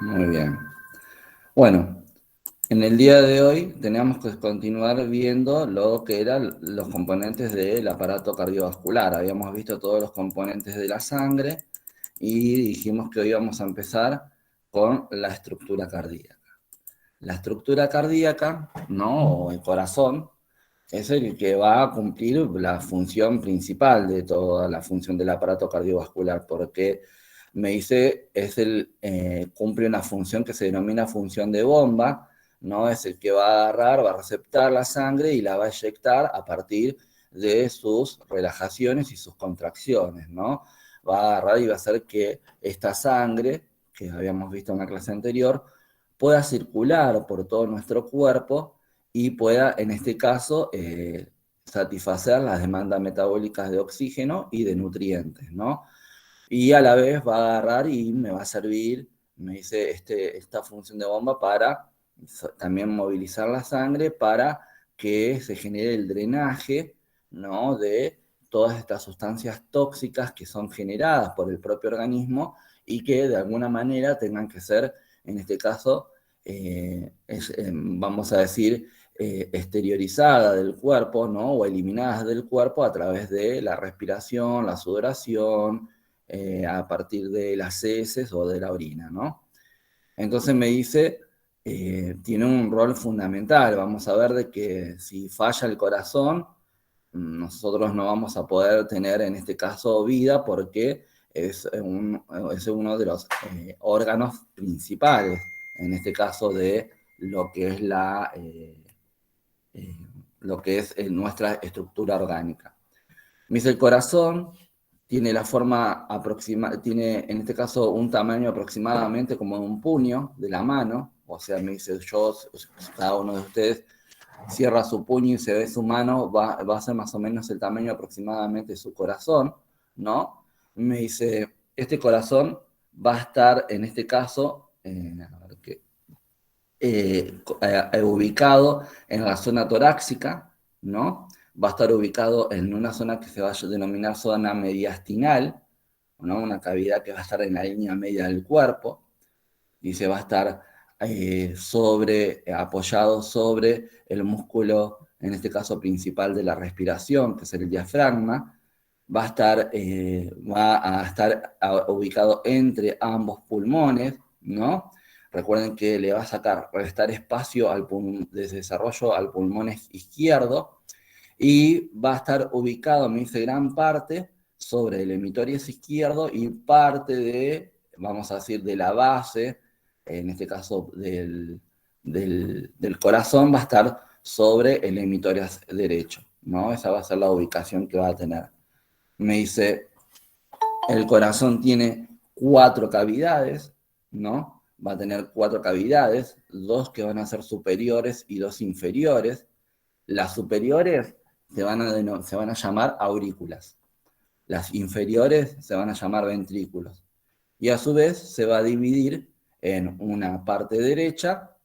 Muy bien. Bueno, en el día de hoy tenemos que continuar viendo lo que eran los componentes del aparato cardiovascular. Habíamos visto todos los componentes de la sangre y dijimos que hoy íbamos a empezar con la estructura cardíaca. La estructura cardíaca, ¿no? O el corazón, es el que va a cumplir la función principal de toda la función del aparato cardiovascular, porque me dice, cumple una función que se denomina función de bomba, ¿no? Es el que va a agarrar, va a receptar la sangre y la va a eyectar a partir de sus relajaciones y sus contracciones, ¿no? Va a agarrar y va a hacer que esta sangre, que habíamos visto en la clase anterior, pueda circular por todo nuestro cuerpo y pueda, en este caso, satisfacer las demandas metabólicas de oxígeno y de nutrientes, ¿no? Y a la vez va a agarrar y me va a servir, me dice, esta función de bomba para también movilizar la sangre para que se genere el drenaje, ¿no? De todas estas sustancias tóxicas que son generadas por el propio organismo y que de alguna manera tengan que ser, en este caso, vamos a decir, exteriorizadas del cuerpo, ¿no? O eliminadas del cuerpo a través de la respiración, la sudoración, a partir de las heces o de la orina, ¿no? Entonces me dice, tiene un rol fundamental. Vamos a ver de que si falla el corazón, nosotros no vamos a poder tener en este caso vida porque es uno de los órganos principales, en este caso de lo que es nuestra estructura orgánica. Me dice el corazón tiene la forma tiene en este caso un tamaño aproximadamente como de un puño de la mano, o sea, me dice cada uno de ustedes cierra su puño y se ve su mano, va a ser más o menos el tamaño aproximadamente de su corazón, ¿no? Me dice, este corazón va a estar en este caso, a ver qué, ubicado en la zona torácica, ¿no? Va a estar ubicado en una zona que se va a denominar zona mediastinal, ¿no? Una cavidad que va a estar en la línea media del cuerpo, y se va a estar apoyado sobre el músculo, en este caso principal de la respiración, que es el diafragma, va a estar ubicado entre ambos pulmones, ¿no? Recuerden que le va a restar espacio de desarrollo al pulmón izquierdo y va a estar ubicado, me dice, gran parte sobre el hemitories izquierdo y parte vamos a decir, de la base, en este caso del corazón, va a estar sobre el hemitories derecho, ¿no? Esa va a ser la ubicación que va a tener. Me dice, el corazón tiene 4 cavidades, ¿no? Va a tener 4 cavidades, 2 que van a ser superiores y 2 inferiores. Las superiores se van a llamar aurículas. Las inferiores se van a llamar ventrículos. Y a su vez se va a dividir en una parte derecha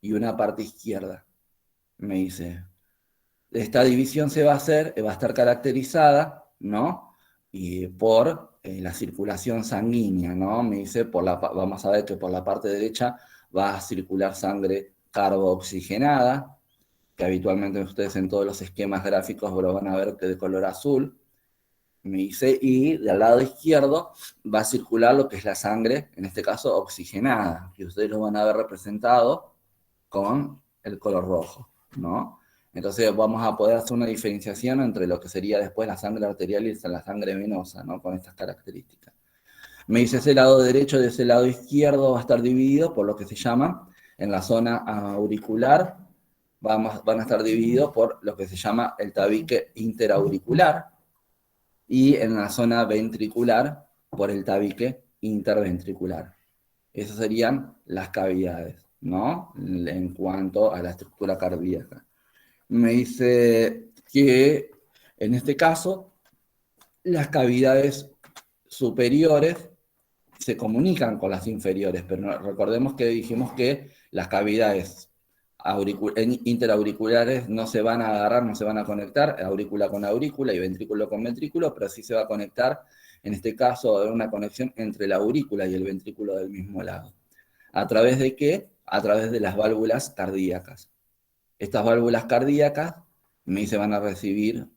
y una parte izquierda. Me dice, esta división va a estar caracterizada, ¿no? Y por la circulación sanguínea, ¿no? Me dice, vamos a ver que por la parte derecha va a circular sangre carbooxigenada, que habitualmente ustedes en todos los esquemas gráficos lo van a ver que de color azul. Me dice, y del lado izquierdo va a circular lo que es la sangre, en este caso oxigenada, que ustedes lo van a ver representado con el color rojo, ¿no? Entonces vamos a poder hacer una diferenciación entre lo que sería después la sangre arterial y la sangre venosa, ¿no? Con estas características. Me dice, ese lado derecho de ese lado izquierdo va a estar dividido por lo que se llama, en la zona auricular, van a estar divididos por lo que se llama el tabique interauricular, y en la zona ventricular por el tabique interventricular. Esas serían las cavidades, ¿no? En cuanto a la estructura cardíaca. Me dice que en este caso las cavidades superiores se comunican con las inferiores, pero recordemos que dijimos que las cavidades interauriculares no se van a agarrar, no se van a conectar, aurícula con aurícula y ventrículo con ventrículo, pero sí se va a conectar, en este caso, una conexión entre la aurícula y el ventrículo del mismo lado. ¿A través de qué? A través de las válvulas cardíacas. Estas válvulas cardíacas, me dice, van a recibir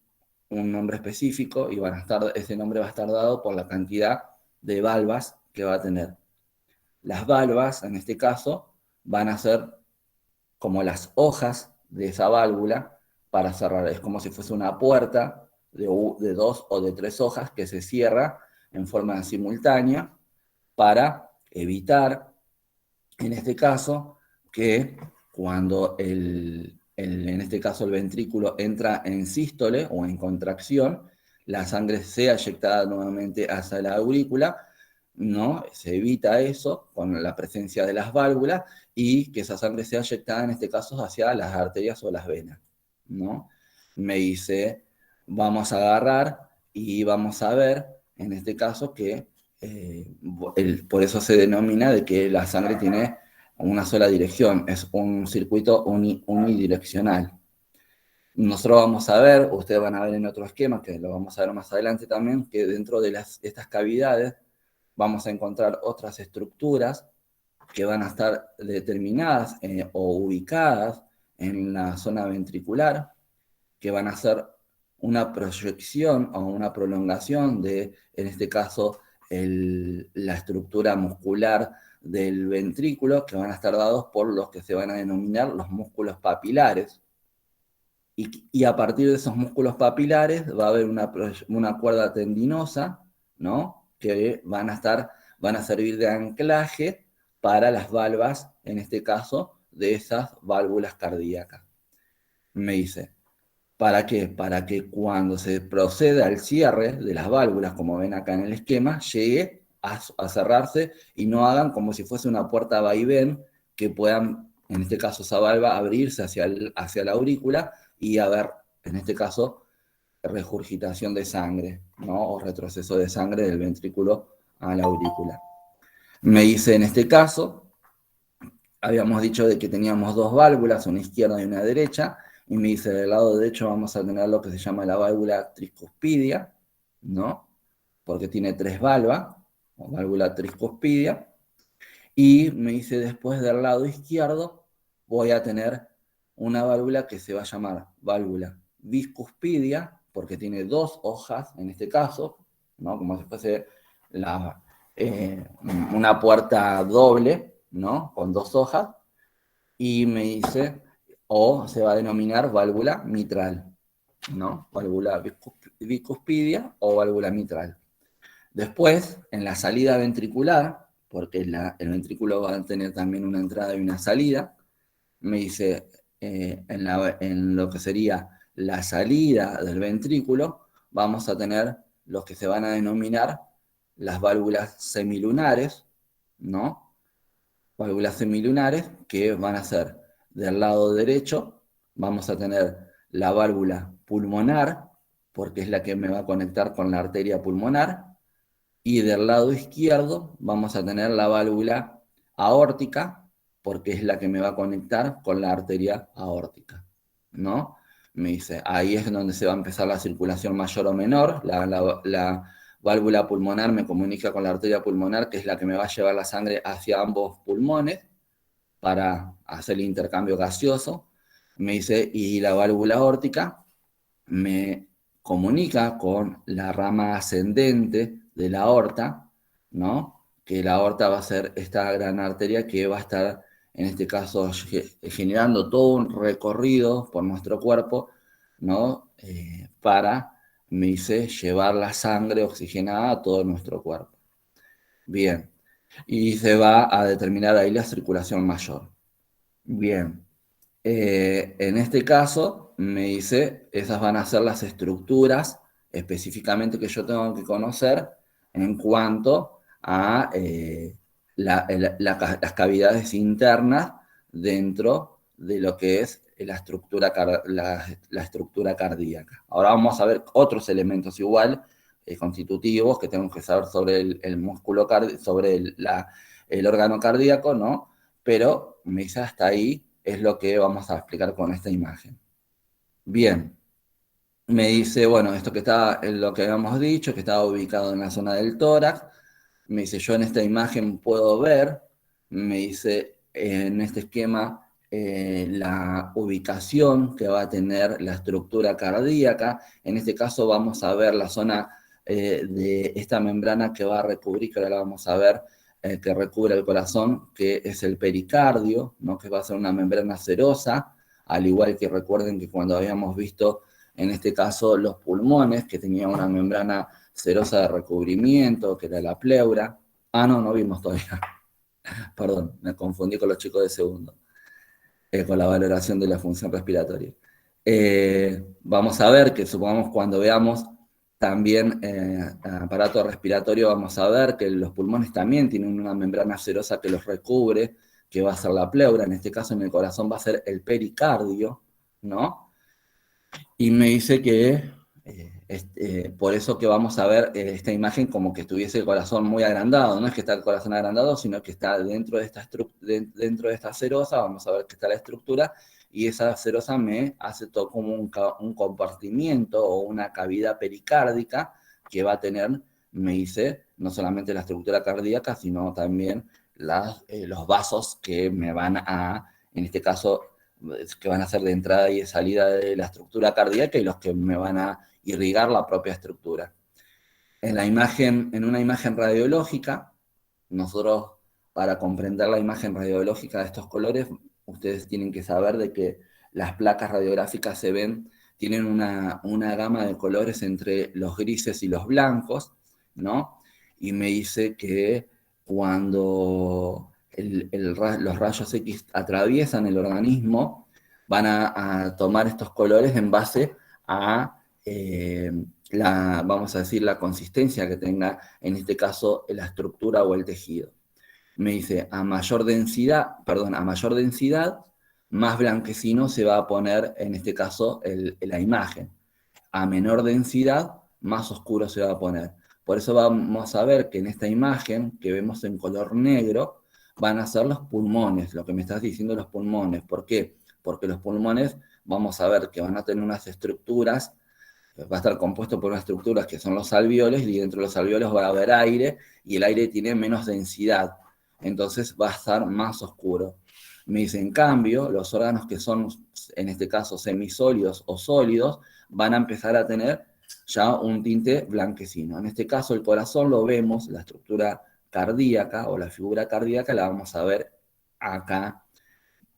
un nombre específico y ese nombre va a estar dado por la cantidad de valvas que va a tener. Las valvas, en este caso, van a ser como las hojas de esa válvula para cerrar. Es como si fuese una puerta de 2 o de 3 hojas que se cierra en forma simultánea para evitar, en este caso, que cuando en este caso el ventrículo entra en sístole o en contracción, la sangre sea eyectada nuevamente hacia la aurícula, ¿no? Se evita eso con la presencia de las válvulas y que esa sangre sea eyectada en este caso hacia las arterias o las venas, ¿no? Me dice, vamos a agarrar y vamos a ver, en este caso, que por eso se denomina de que la sangre tiene una sola dirección, es un circuito unidireccional. Nosotros vamos a ver, ustedes van a ver en otro esquema, que lo vamos a ver más adelante también, que dentro de estas cavidades vamos a encontrar otras estructuras que van a estar determinadas o ubicadas en la zona ventricular, que van a ser una proyección o una prolongación de, en este caso, la estructura muscular del ventrículo, que van a estar dados por los que se van a denominar los músculos papilares. Y a partir de esos músculos papilares va a haber una cuerda tendinosa, ¿no? Que van a servir de anclaje para las valvas, en este caso, de esas válvulas cardíacas. Me dice, ¿para qué? Para que cuando se proceda al cierre de las válvulas, como ven acá en el esquema, llegue a cerrarse y no hagan como si fuese una puerta vaivén, que puedan, en este caso, esa valva abrirse hacia la aurícula y haber, en este caso, regurgitación de sangre, ¿no? O retroceso de sangre del ventrículo a la aurícula. Me dice, en este caso, habíamos dicho de que teníamos dos válvulas, una izquierda y una derecha, y me dice, del lado derecho vamos a tener lo que se llama la válvula tricuspidia, ¿no? Porque tiene 3 valvas, o válvula tricuspidia, y me dice, después del lado izquierdo voy a tener una válvula que se va a llamar válvula bicuspidia, porque tiene 2 hojas, en este caso, ¿no? Como si fuese una puerta doble, ¿no? Con 2 hojas, y me dice, o se va a denominar válvula mitral, ¿no? Válvula bicuspidia o válvula mitral. Después, en la salida ventricular, porque el ventrículo va a tener también una entrada y una salida, me dice, en lo que sería la salida del ventrículo, vamos a tener los que se van a denominar las válvulas semilunares, ¿no? Válvulas semilunares que van a ser del lado derecho, vamos a tener la válvula pulmonar, porque es la que me va a conectar con la arteria pulmonar, y del lado izquierdo vamos a tener la válvula aórtica, porque es la que me va a conectar con la arteria aórtica, ¿no? Me dice, ahí es donde se va a empezar la circulación mayor o menor, la válvula pulmonar me comunica con la arteria pulmonar, que es la que me va a llevar la sangre hacia ambos pulmones para hacer el intercambio gaseoso. Me dice, y la válvula aórtica me comunica con la rama ascendente de la aorta, ¿no? Que la aorta va a ser esta gran arteria que va a estar, en este caso, generando todo un recorrido por nuestro cuerpo, ¿no? Para, me dice, llevar la sangre oxigenada a todo nuestro cuerpo. Bien, y se va a determinar ahí la circulación mayor. Bien, en este caso, me dice, esas van a ser las estructuras específicamente que yo tengo que conocer en cuanto a las cavidades internas dentro de lo que es la estructura cardíaca. Ahora vamos a ver otros elementos igual, constitutivos, que tenemos que saber sobre el músculo cardíaco, sobre el órgano cardíaco, ¿no? Pero me dice hasta ahí es lo que vamos a explicar con esta imagen. Bien, me dice, bueno, esto que está en lo que habíamos dicho, que estaba ubicado en la zona del tórax. Me dice, yo en esta imagen puedo ver me dice en este esquema la ubicación que va a tener la estructura cardíaca. En este caso vamos a ver la zona de esta membrana que va a recubrir, que ahora la vamos a ver, que recubre el corazón, que es el pericardio, ¿no? Que va a ser una membrana serosa, al igual que recuerden que cuando habíamos visto en este caso los pulmones, que tenían una membrana serosa de recubrimiento, que era la pleura. Ah, no, no vimos todavía. Perdón, me confundí con los chicos de segundo, con la valoración de la función respiratoria. Vamos a ver que, supongamos, cuando veamos también aparato respiratorio, vamos a ver que los pulmones también tienen una membrana serosa que los recubre, que va a ser la pleura. En este caso, en el corazón va a ser el pericardio, ¿no? Y me dice que por eso que vamos a ver esta imagen como que estuviese el corazón muy agrandado. No es que está el corazón agrandado, sino que está dentro de dentro de esta serosa. Vamos a ver que está la estructura, y esa serosa me hace todo como un compartimiento o una cavidad pericárdica que va a tener, me dice, no solamente la estructura cardíaca, sino también los vasos que me van a, en este caso, que van a ser de entrada y de salida de la estructura cardíaca, y los que me van a irrigar la propia estructura. En una imagen radiológica, nosotros, para comprender la imagen radiológica de estos colores, ustedes tienen que saber de que las placas radiográficas tienen una gama de colores entre los grises y los blancos, ¿no? Y me dice que cuando los rayos X atraviesan el organismo, van a tomar estos colores en base a vamos a decir, la consistencia que tenga, en este caso, la estructura o el tejido. Me dice, a mayor densidad, más blanquecino se va a poner, en este caso, la imagen. A menor densidad, más oscuro se va a poner. Por eso vamos a ver que en esta imagen, que vemos en color negro, van a ser los pulmones, lo que me estás diciendo, los pulmones. ¿Por qué? Porque los pulmones, vamos a ver que van a tener unas estructuras, va a estar compuesto por unas estructuras que son los alveolos, y dentro de los alveolos va a haber aire, y el aire tiene menos densidad, entonces va a estar más oscuro. Me dice, en cambio, los órganos que son, en este caso, semisólidos o sólidos, van a empezar a tener ya un tinte blanquecino. En este caso, el corazón lo vemos, la estructura cardíaca o la figura cardíaca la vamos a ver acá.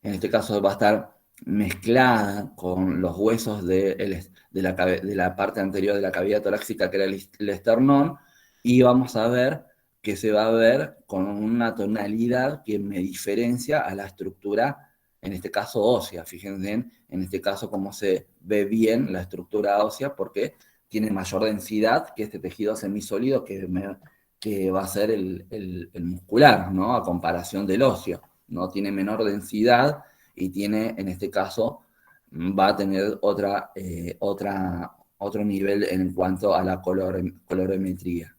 En este caso va a estar mezclada con los huesos de la parte anterior de la cavidad torácica, que era el esternón, y vamos a ver que se va a ver con una tonalidad que me diferencia a la estructura, en este caso ósea. Fíjense en este caso cómo se ve bien la estructura ósea, porque tiene mayor densidad que este tejido semisólido que va a ser el muscular, ¿no? A comparación del óseo, ¿no? Tiene menor densidad y tiene, en este caso, va a tener otro nivel en cuanto a la colorimetría.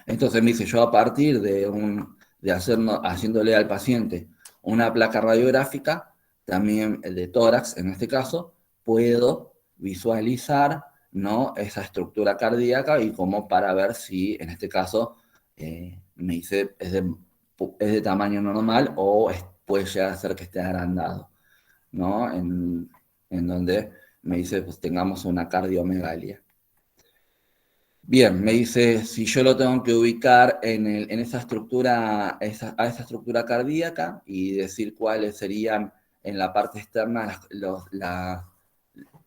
Entonces me dice, yo a partir haciéndole al paciente una placa radiográfica, también el de tórax en este caso, puedo visualizar, ¿no?, esa estructura cardíaca, y como para ver si en este caso me dice es de tamaño normal o puede llegar a ser que esté agrandado, ¿no? En donde me dice, pues tengamos una cardiomegalia. Bien, me dice si yo lo tengo que ubicar en esa estructura, a esa estructura cardíaca, y decir cuáles serían en la parte externa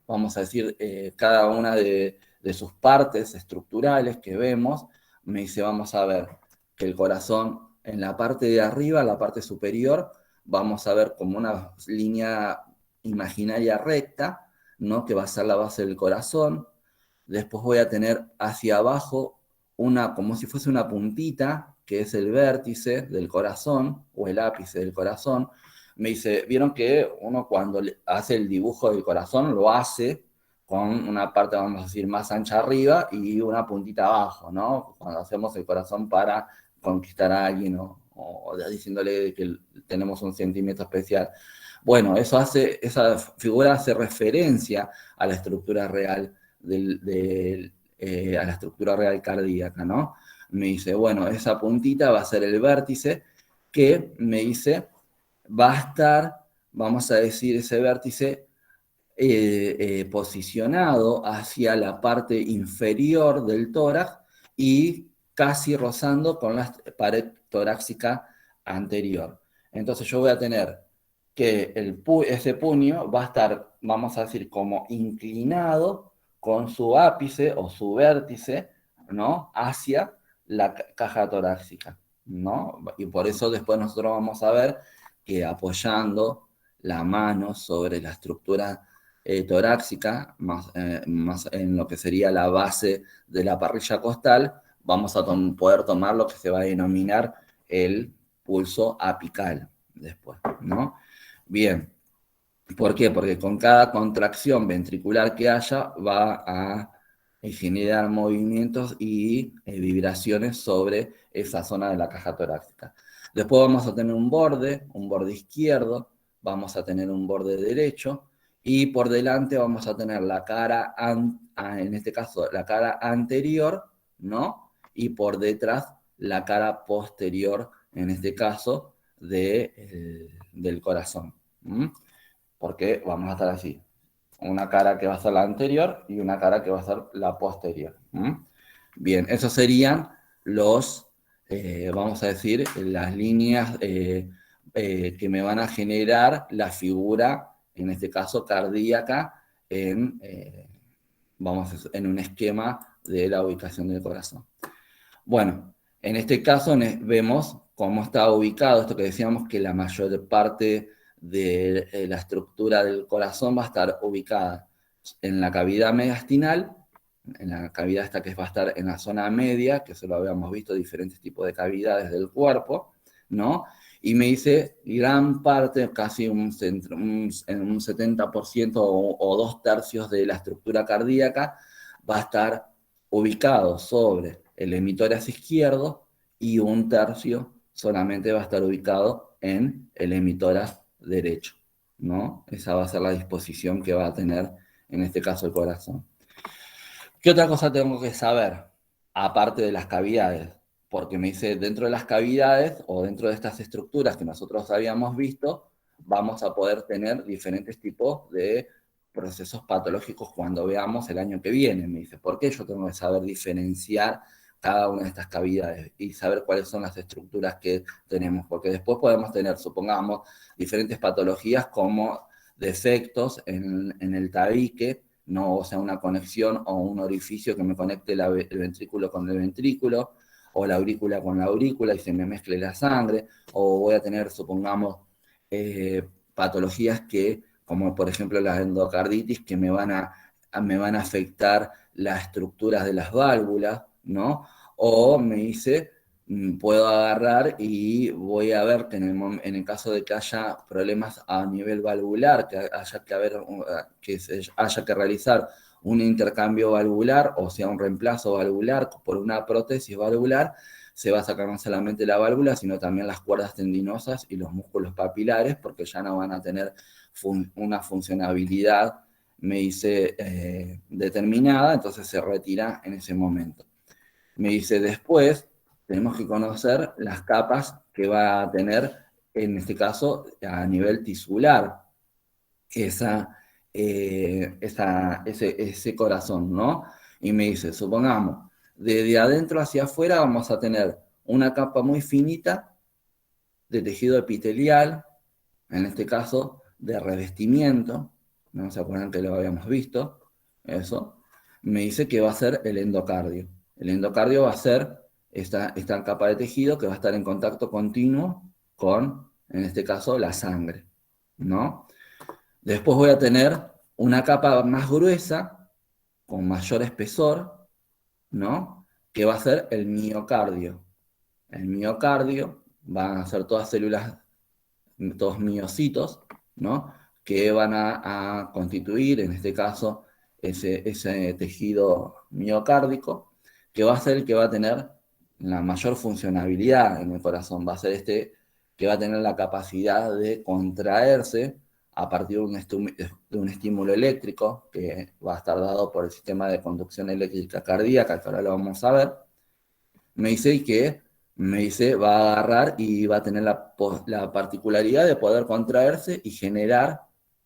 vamos a decir, cada una de sus partes estructurales que vemos. Me dice, vamos a ver que el corazón en la parte de arriba, la parte superior, vamos a ver como una línea imaginaria recta, ¿no?, que va a ser la base del corazón. Después voy a tener hacia abajo como si fuese una puntita, que es el vértice del corazón, o el ápice del corazón. Me dice, vieron que uno cuando hace el dibujo del corazón lo hace con una parte, vamos a decir, más ancha arriba y una puntita abajo, ¿no? Cuando hacemos el corazón para conquistar a alguien, o diciéndole que tenemos un sentimiento especial. Bueno, esa figura hace referencia a la estructura real a la estructura real cardíaca, ¿no? Me dice, bueno, esa puntita va a ser el vértice, que me dice, va a estar, vamos a decir, ese vértice posicionado hacia la parte inferior del tórax y casi rozando con la pared torácica anterior. Entonces yo voy a tener que ese puño va a estar, vamos a decir, como inclinado con su ápice o su vértice, ¿no? Hacia la caja torácica, ¿no? Y por eso después nosotros vamos a ver que apoyando la mano sobre la estructura torácica, más en lo que sería la base de la parrilla costal, vamos a poder tomar lo que se va a denominar el pulso apical después, ¿no? Bien, ¿por qué? Porque con cada contracción ventricular que haya va a generar movimientos y vibraciones sobre esa zona de la caja torácica. Después vamos a tener un borde izquierdo, vamos a tener un borde derecho, y por delante vamos a tener la cara, en este caso, la cara anterior, ¿no? Y por detrás la cara posterior, en este caso, del corazón. ¿Mm? Porque vamos a estar así. Una cara que va a ser la anterior y una cara que va a ser la posterior. ¿Mm? Bien, esos serían vamos a decir, las líneas que me van a generar la figura, en este caso cardíaca, en un esquema de la ubicación del corazón. Bueno, en este caso vemos cómo está ubicado, esto que decíamos que la mayor parte de la estructura del corazón va a estar ubicada en la cavidad mediastinal, en la cavidad esta que va a estar en la zona media, que eso lo habíamos visto, diferentes tipos de cavidades del cuerpo, ¿no? Y me dice, gran parte, casi un 70% o 2/3 de la estructura cardíaca va a estar ubicado sobre el hemitórax izquierdo y 1/3 solamente va a estar ubicado en el hemitórax derecho, ¿no? Esa va a ser la disposición que va a tener en este caso el corazón. ¿Qué otra cosa tengo que saber? Aparte de las cavidades, porque me dice, dentro de las cavidades o dentro de estas estructuras que nosotros habíamos visto, vamos a poder tener diferentes tipos de procesos patológicos cuando veamos el año que viene. Me dice, ¿por qué yo tengo que saber diferenciar cada una de estas cavidades y saber cuáles son las estructuras que tenemos? Porque después podemos tener, supongamos, diferentes patologías como defectos en el tabique, no, o sea, una conexión o un orificio que me conecte el ventrículo con el ventrículo, o la aurícula con la aurícula y se me mezcle la sangre, o voy a tener, supongamos, patologías como por ejemplo la endocarditis, que me van a afectar las estructuras de las válvulas, ¿no? O me dice, puedo agarrar y voy a ver que en el caso de que haya problemas a nivel valvular, que haya que realizar un intercambio valvular, o sea, un reemplazo valvular por una prótesis valvular, se va a sacar no solamente la válvula, sino también las cuerdas tendinosas y los músculos papilares, porque ya no van a tener una funcionabilidad, me dice, determinada, entonces se retira en ese momento. Me dice, después tenemos que conocer las capas que va a tener, en este caso, a nivel tisular, ese corazón, ¿no? Y me dice, supongamos, de adentro hacia afuera vamos a tener una capa muy finita de tejido epitelial, en este caso de revestimiento, ¿no se acuerdan que lo habíamos visto? Eso. Me dice que va a ser el endocardio. El endocardio va a ser esta capa de tejido que va a estar en contacto continuo con, en este caso, la sangre, ¿no? Después voy a tener una capa más gruesa, con mayor espesor, ¿no? Que va a ser el miocardio. El miocardio van a ser todas células, todos miocitos, ¿no? Que van a constituir, en este caso, ese tejido miocárdico, que va a ser el que va a tener la mayor funcionabilidad en el corazón. Va a ser que va a tener la capacidad de contraerse a partir de un estímulo eléctrico que va a estar dado por el sistema de conducción eléctrica cardíaca, que ahora lo vamos a ver. Me dice que me dice, va a agarrar y va a tener la particularidad de poder contraerse y generar,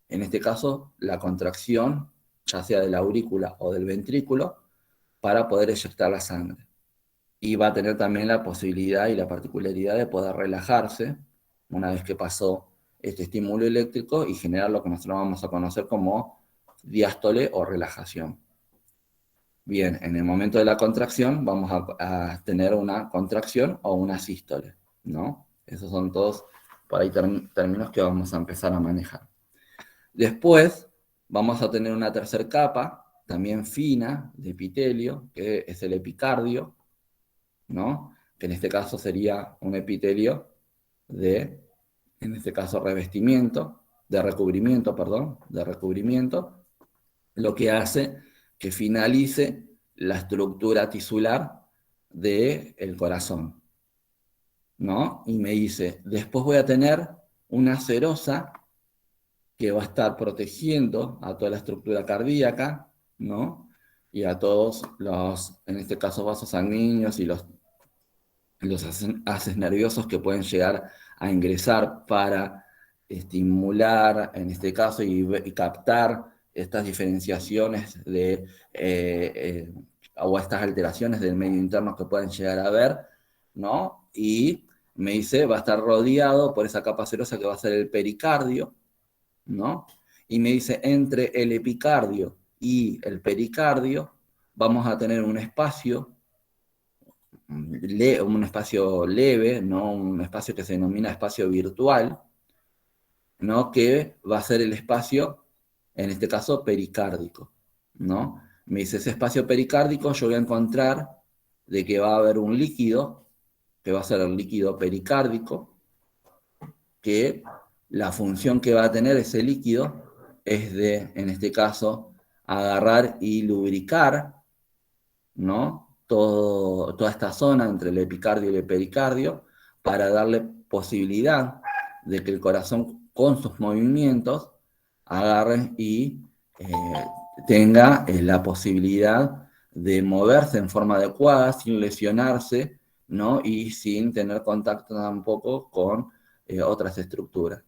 en este caso, la contracción, ya sea de la aurícula o del ventrículo, para poder eyectar la sangre. Y va a tener también la posibilidad y la particularidad de poder relajarse una vez que pasó este estímulo eléctrico y generar lo que nosotros vamos a conocer como diástole o relajación. Bien, en el momento de la contracción vamos a tener una contracción o una sístole, ¿no? Esos son todos por ahí términos que vamos a empezar a manejar. Después vamos a tener una tercera capa, también fina, de epitelio, que es el epicardio, ¿no? Que en este caso sería un epitelio de, en este caso, de recubrimiento, lo que hace que finalice la estructura tisular del corazón, ¿no? Y me dice, después voy a tener una serosa que va a estar protegiendo a toda la estructura cardíaca, ¿no? Y a todos los, en este caso, vasos sanguíneos y los haces nerviosos que pueden llegar a ingresar para estimular, en este caso, y captar estas diferenciaciones o estas alteraciones del medio interno que pueden llegar a haber, ¿no? Y me dice, va a estar rodeado por esa capa serosa que va a ser el pericardio, ¿no? Y me dice, entre el epicardio y el pericardio vamos a tener un espacio un espacio leve, ¿no? Un espacio que se denomina espacio virtual, ¿no? Que va a ser el espacio, en este caso, pericárdico, ¿no? Me dice, ese espacio pericárdico yo voy a encontrar de que va a haber un líquido, que va a ser el líquido pericárdico, que la función que va a tener ese líquido es de, en este caso, agarrar y lubricar, ¿no? Toda esta zona entre el epicardio y el pericardio para darle posibilidad de que el corazón con sus movimientos agarre y tenga la posibilidad de moverse en forma adecuada sin lesionarse, ¿no? Y sin tener contacto tampoco con otras estructuras.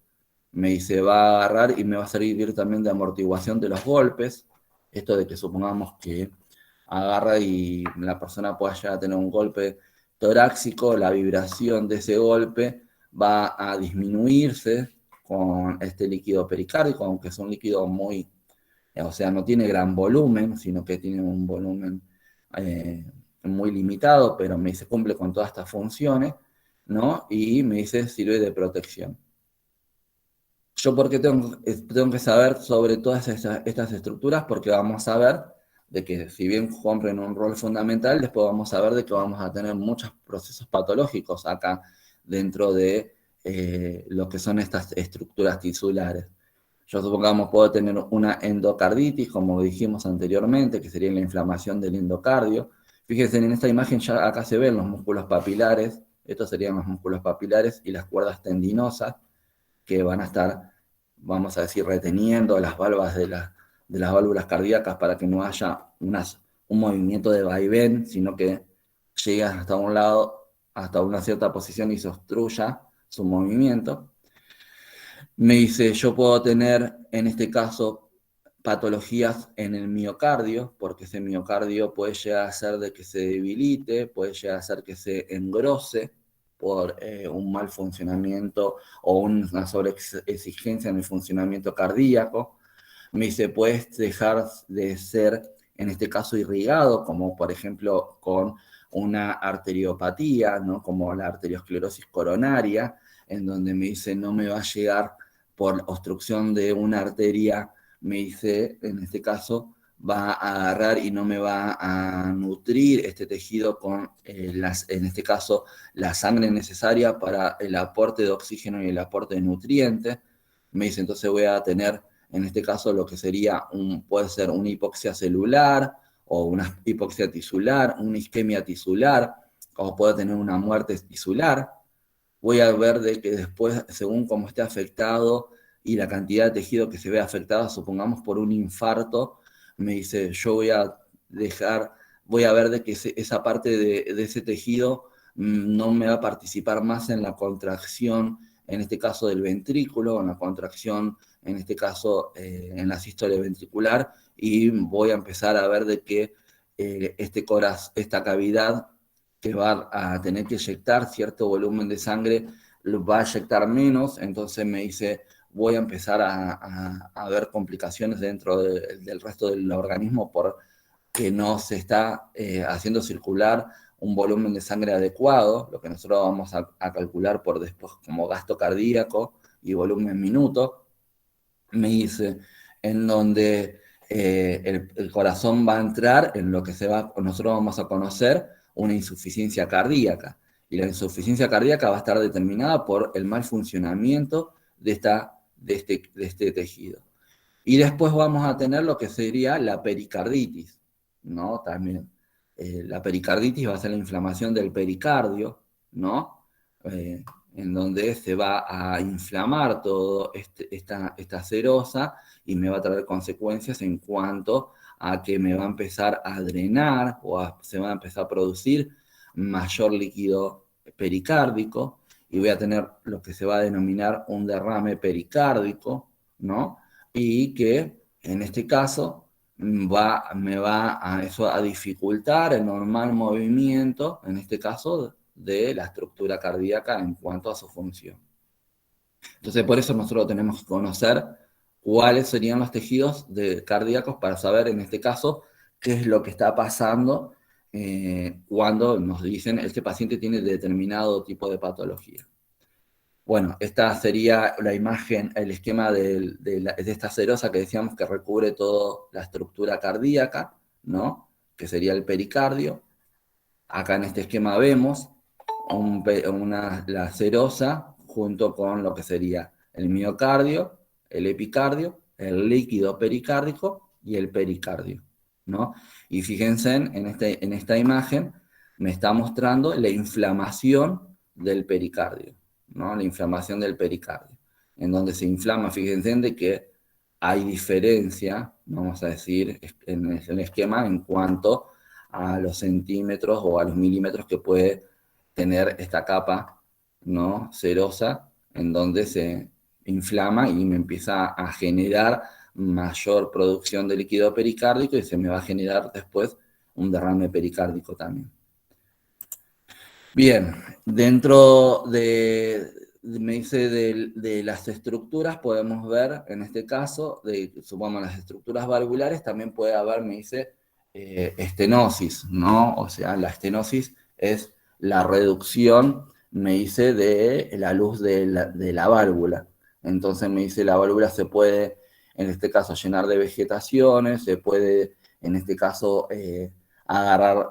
Me dice, va a agarrar y me va a servir también de amortiguación de los golpes, esto de que supongamos que agarra y la persona pueda llegar a tener un golpe torácico, la vibración de ese golpe va a disminuirse con este líquido pericárdico, aunque es un líquido muy, o sea, no tiene gran volumen, sino que tiene un volumen muy limitado, pero me dice cumple con todas estas funciones, ¿no? Y me dice sirve de protección. Yo porque tengo que saber sobre todas estas estructuras, porque vamos a ver de que si bien cumplen un rol fundamental, después vamos a ver de que vamos a tener muchos procesos patológicos acá dentro de lo que son estas estructuras tisulares. Yo supongamos puedo tener una endocarditis, como dijimos anteriormente, que sería la inflamación del endocardio. Fíjense, en esta imagen ya acá se ven los músculos papilares, estos serían los músculos papilares y las cuerdas tendinosas, que van a estar, vamos a decir, reteniendo las válvulas de las válvulas cardíacas para que no haya un movimiento de vaivén, sino que llegue hasta un lado, hasta una cierta posición y se obstruya su movimiento. Me dice, yo puedo tener, en este caso, patologías en el miocardio, porque ese miocardio puede llegar a ser de que se debilite, puede llegar a ser que se engrose por un mal funcionamiento o una sobreexigencia en el funcionamiento cardíaco. Me dice, puedes dejar de ser, en este caso, irrigado, como por ejemplo con una arteriopatía, ¿no? Como la arteriosclerosis coronaria, en donde me dice, no me va a llegar por obstrucción de una arteria, me dice, en este caso, va a agarrar y no me va a nutrir este tejido con, en este caso, la sangre necesaria para el aporte de oxígeno y el aporte de nutrientes. Me dice, entonces voy a tener, en este caso, lo que sería, puede ser una hipoxia celular o una hipoxia tisular, una isquemia tisular, o puede tener una muerte tisular. Voy a ver de que después, según cómo esté afectado y la cantidad de tejido que se ve afectado, supongamos por un infarto, me dice, yo voy a ver de que esa parte de ese tejido no me va a participar más en la contracción, en este caso del ventrículo, en la contracción, en este caso en la sístole ventricular, y voy a empezar a ver de que esta cavidad que va a tener que inyectar cierto volumen de sangre, va a inyectar menos, entonces me dice, voy a empezar a ver complicaciones dentro del resto del organismo porque no se está haciendo circular un volumen de sangre adecuado, lo que nosotros vamos a calcular por después como gasto cardíaco y volumen minuto. Me dice, en donde el corazón va a entrar en lo que nosotros vamos a conocer una insuficiencia cardíaca. Y la insuficiencia cardíaca va a estar determinada por el mal funcionamiento de este tejido. Y después vamos a tener lo que sería la pericarditis, ¿no? También. La pericarditis va a ser la inflamación del pericardio, ¿no? En donde se va a inflamar todo esta serosa y me va a traer consecuencias en cuanto a que me va a empezar a drenar se va a empezar a producir mayor líquido pericárdico y voy a tener lo que se va a denominar un derrame pericárdico, ¿no? Y que en este caso me va a eso a dificultar el normal movimiento, en este caso, de la estructura cardíaca en cuanto a su función. Entonces, por eso nosotros tenemos que conocer cuáles serían los tejidos cardíacos para saber, en este caso, qué es lo que está pasando cuando nos dicen este paciente tiene determinado tipo de patología. Bueno, esta sería la imagen, el esquema de esta serosa que decíamos que recubre toda la estructura cardíaca, ¿no? Que sería el pericardio. Acá en este esquema vemos la serosa junto con lo que sería el miocardio, el epicardio, el líquido pericárdico y el pericardio, ¿no? Y fíjense en esta imagen, me está mostrando la inflamación del pericardio, ¿no? La inflamación del pericardio, en donde se inflama, fíjense de que hay diferencia, vamos a decir, en el esquema en cuanto a los centímetros o a los milímetros que puede tener esta capa, ¿no? Serosa, en donde se inflama y me empieza a generar mayor producción de líquido pericárdico y se me va a generar después un derrame pericárdico también. Bien, dentro me dice de las estructuras, podemos ver, en este caso, supongamos las estructuras valvulares, también puede haber, me dice, estenosis, ¿no? O sea, la estenosis es la reducción, me dice, de la luz de la válvula. Entonces me dice, la válvula se puede, en este caso, llenar de vegetaciones, se puede, en este caso,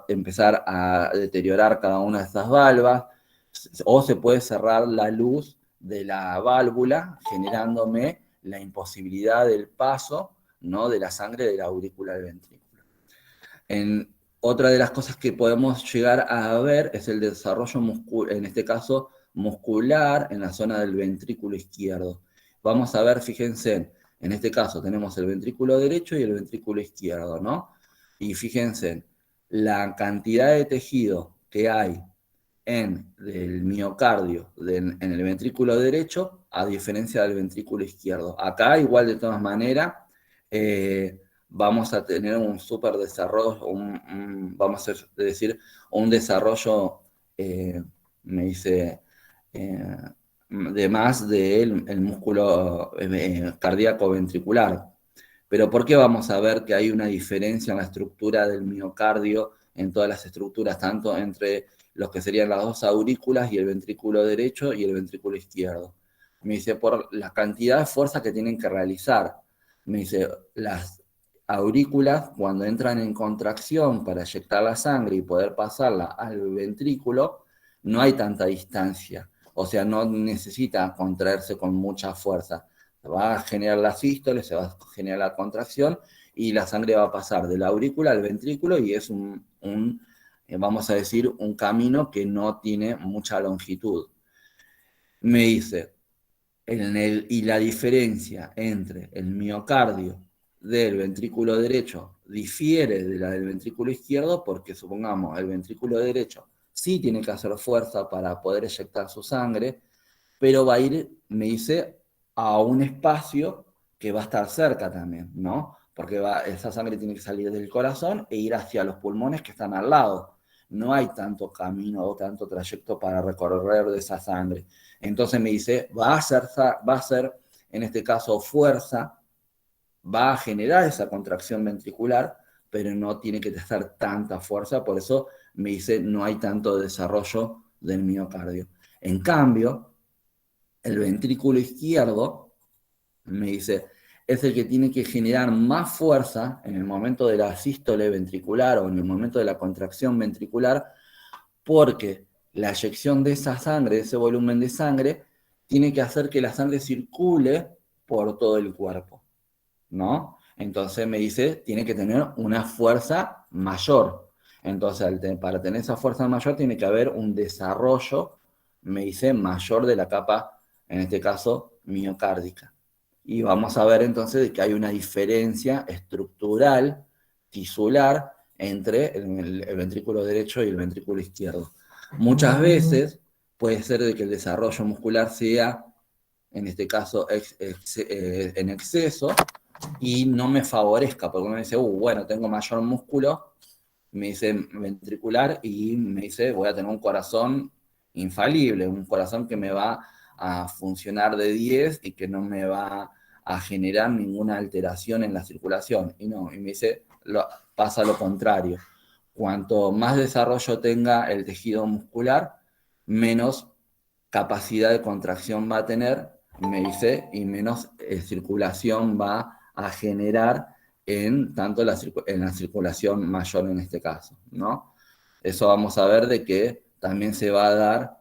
empezar a deteriorar cada una de estas válvulas, o se puede cerrar la luz de la válvula, generándome la imposibilidad del paso, ¿no? De la sangre de la aurícula al ventrículo. Otra de las cosas que podemos llegar a ver es el desarrollo muscular, en este caso muscular, en la zona del ventrículo izquierdo. Vamos a ver, fíjense, en este caso tenemos el ventrículo derecho y el ventrículo izquierdo, ¿no? Y fíjense, la cantidad de tejido que hay en el miocardio, en el ventrículo derecho, a diferencia del ventrículo izquierdo. Acá, igual de todas maneras, vamos a tener un súper desarrollo, vamos a decir, un desarrollo, me dice, de más del músculo cardíaco ventricular. Pero ¿por qué vamos a ver que hay una diferencia en la estructura del miocardio, en todas las estructuras, tanto entre los que serían las dos aurículas y el ventrículo derecho y el ventrículo izquierdo? Me dice, por la cantidad de fuerza que tienen que realizar. Me dice, las aurículas, cuando entran en contracción para eyectar la sangre y poder pasarla al ventrículo, no hay tanta distancia. O sea, no necesita contraerse con mucha fuerza. Se va a generar la sístole, se va a generar la contracción y la sangre va a pasar de la aurícula al ventrículo y es vamos a decir, un camino que no tiene mucha longitud. Me dice, y la diferencia entre el miocardio del ventrículo derecho difiere de la del ventrículo izquierdo porque, supongamos, el ventrículo derecho sí tiene que hacer fuerza para poder eyectar su sangre, pero va a ir, me dice, a un espacio que va a estar cerca también, ¿no? Porque esa sangre tiene que salir del corazón e ir hacia los pulmones que están al lado. No hay tanto camino o tanto trayecto para recorrer de esa sangre. Entonces me dice, va a ser en este caso fuerza, va a generar esa contracción ventricular, pero no tiene que tener tanta fuerza, por eso me dice, no hay tanto desarrollo del miocardio. En cambio, el ventrículo izquierdo, me dice, es el que tiene que generar más fuerza en el momento de la sístole ventricular o en el momento de la contracción ventricular, porque la eyección de esa sangre, de ese volumen de sangre, tiene que hacer que la sangre circule por todo el cuerpo, ¿no? Entonces me dice, tiene que tener una fuerza mayor. Entonces, para tener esa fuerza mayor tiene que haber un desarrollo, me dice, mayor de la capa, en este caso, miocárdica. Y vamos a ver entonces que hay una diferencia estructural, tisular, entre el ventrículo derecho y el ventrículo izquierdo. Muchas veces puede ser de que el desarrollo muscular sea, en este caso, en exceso, y no me favorezca, porque uno dice, bueno, tengo mayor músculo, me dice ventricular, y me dice, voy a tener un corazón infalible, un corazón que me va a funcionar de 10 y que no me va a generar ninguna alteración en la circulación. Y no, y me dice, pasa lo contrario. Cuanto más desarrollo tenga el tejido muscular, menos capacidad de contracción va a tener, me dice, y menos circulación va a generar en tanto en la circulación mayor en este caso, ¿no? Eso vamos a ver de que también se va a dar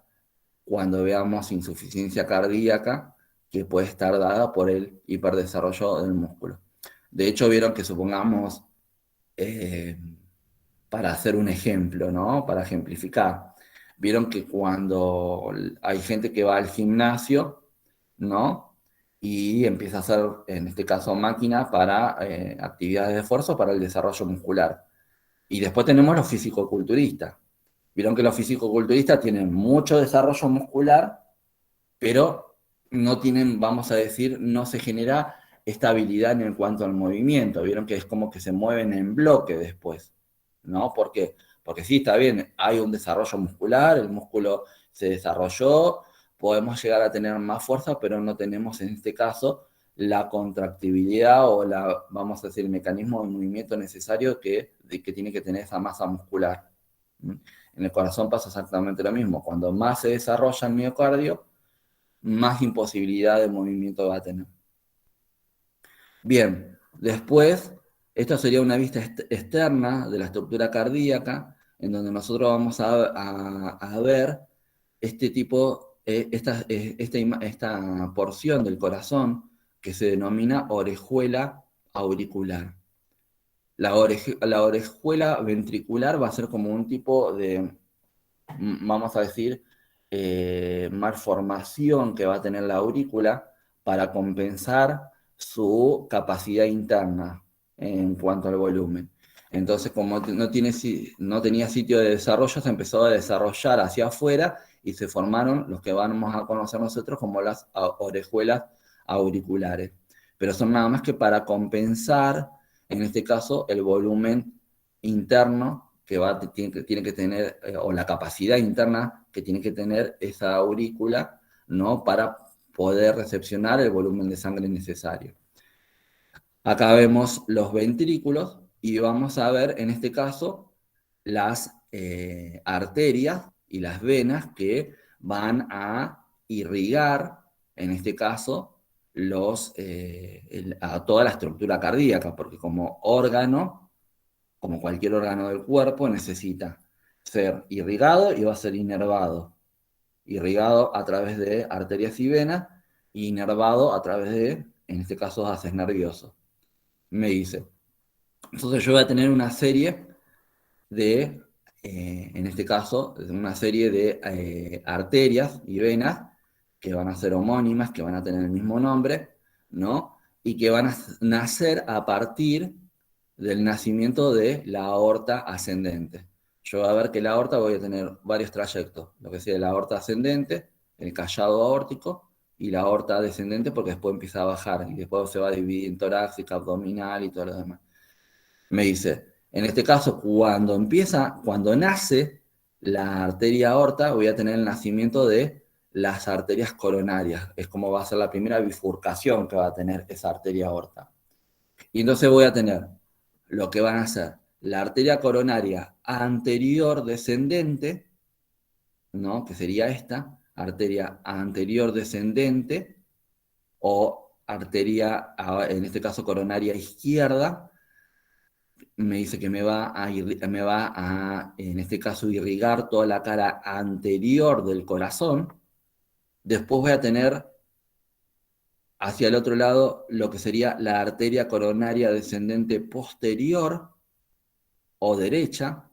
cuando veamos insuficiencia cardíaca, que puede estar dada por el hiperdesarrollo del músculo. De hecho, vieron que supongamos, eh, para hacer un ejemplo, ¿no? Para ejemplificar. Vieron que cuando hay gente que va al gimnasio, ¿no? Y empieza a hacer, en este caso, máquinas para actividades de esfuerzo para el desarrollo muscular. Y después tenemos los fisicoculturistas. Vieron que los fisicoculturistas tienen mucho desarrollo muscular, pero no tienen, vamos a decir, no se genera estabilidad en cuanto al movimiento. Vieron que es como que se mueven en bloque después, ¿no? ¿Por qué? Porque sí, está bien, hay un desarrollo muscular, el músculo se desarrolló, podemos llegar a tener más fuerza, pero no tenemos en este caso la contractibilidad o la, vamos a decir, el mecanismo de movimiento necesario que tiene que tener esa masa muscular. ¿Mm? En el corazón pasa exactamente lo mismo. Cuando más se desarrolla el miocardio, más imposibilidad de movimiento va a tener. Bien, después, esto sería una vista externa de la estructura cardíaca, en donde nosotros vamos a ver este tipo, esta porción del corazón que se denomina orejuela auricular. La orejuela ventricular va a ser como un tipo de, vamos a decir, malformación que va a tener la aurícula para compensar su capacidad interna en cuanto al volumen. Entonces, como no tenía sitio de desarrollo, se empezó a desarrollar hacia afuera y se formaron los que vamos a conocer nosotros como las orejuelas auriculares. Pero son nada más que para compensar, en este caso, el volumen interno tiene que tener, o la capacidad interna que tiene que tener esa aurícula, ¿no? Para poder recepcionar el volumen de sangre necesario. Acá vemos los ventrículos y vamos a ver, en este caso, las arterias y las venas que van a irrigar, en este caso, a toda la estructura cardíaca, porque como órgano, como cualquier órgano del cuerpo, necesita ser irrigado y va a ser inervado. Irrigado a través de arterias y venas, y inervado a través de, en este caso, haces nerviosos. Me dice. Entonces yo voy a tener una serie de, en este caso, una serie de arterias y venas que van a ser homónimas, que van a tener el mismo nombre, ¿no? Y que van a nacer a partir del nacimiento de la aorta ascendente. yo voy a ver que la aorta voy a tener varios trayectos, lo que sea la aorta ascendente, el callado aórtico y la aorta descendente porque después empieza a bajar y después se va a dividir en torácica, abdominal y todo lo demás. Me dice, en este caso, cuando nace la arteria aorta, voy a tener el nacimiento de las arterias coronarias. Es como va a ser la primera bifurcación que va a tener esa arteria aorta. Y entonces voy a tener lo que van a ser la arteria coronaria anterior descendente, ¿no? Que sería esta, arteria anterior descendente, o arteria, en este caso coronaria izquierda, me dice que en este caso, irrigar toda la cara anterior del corazón. Después voy a tener hacia el otro lado lo que sería la arteria coronaria descendente posterior o derecha,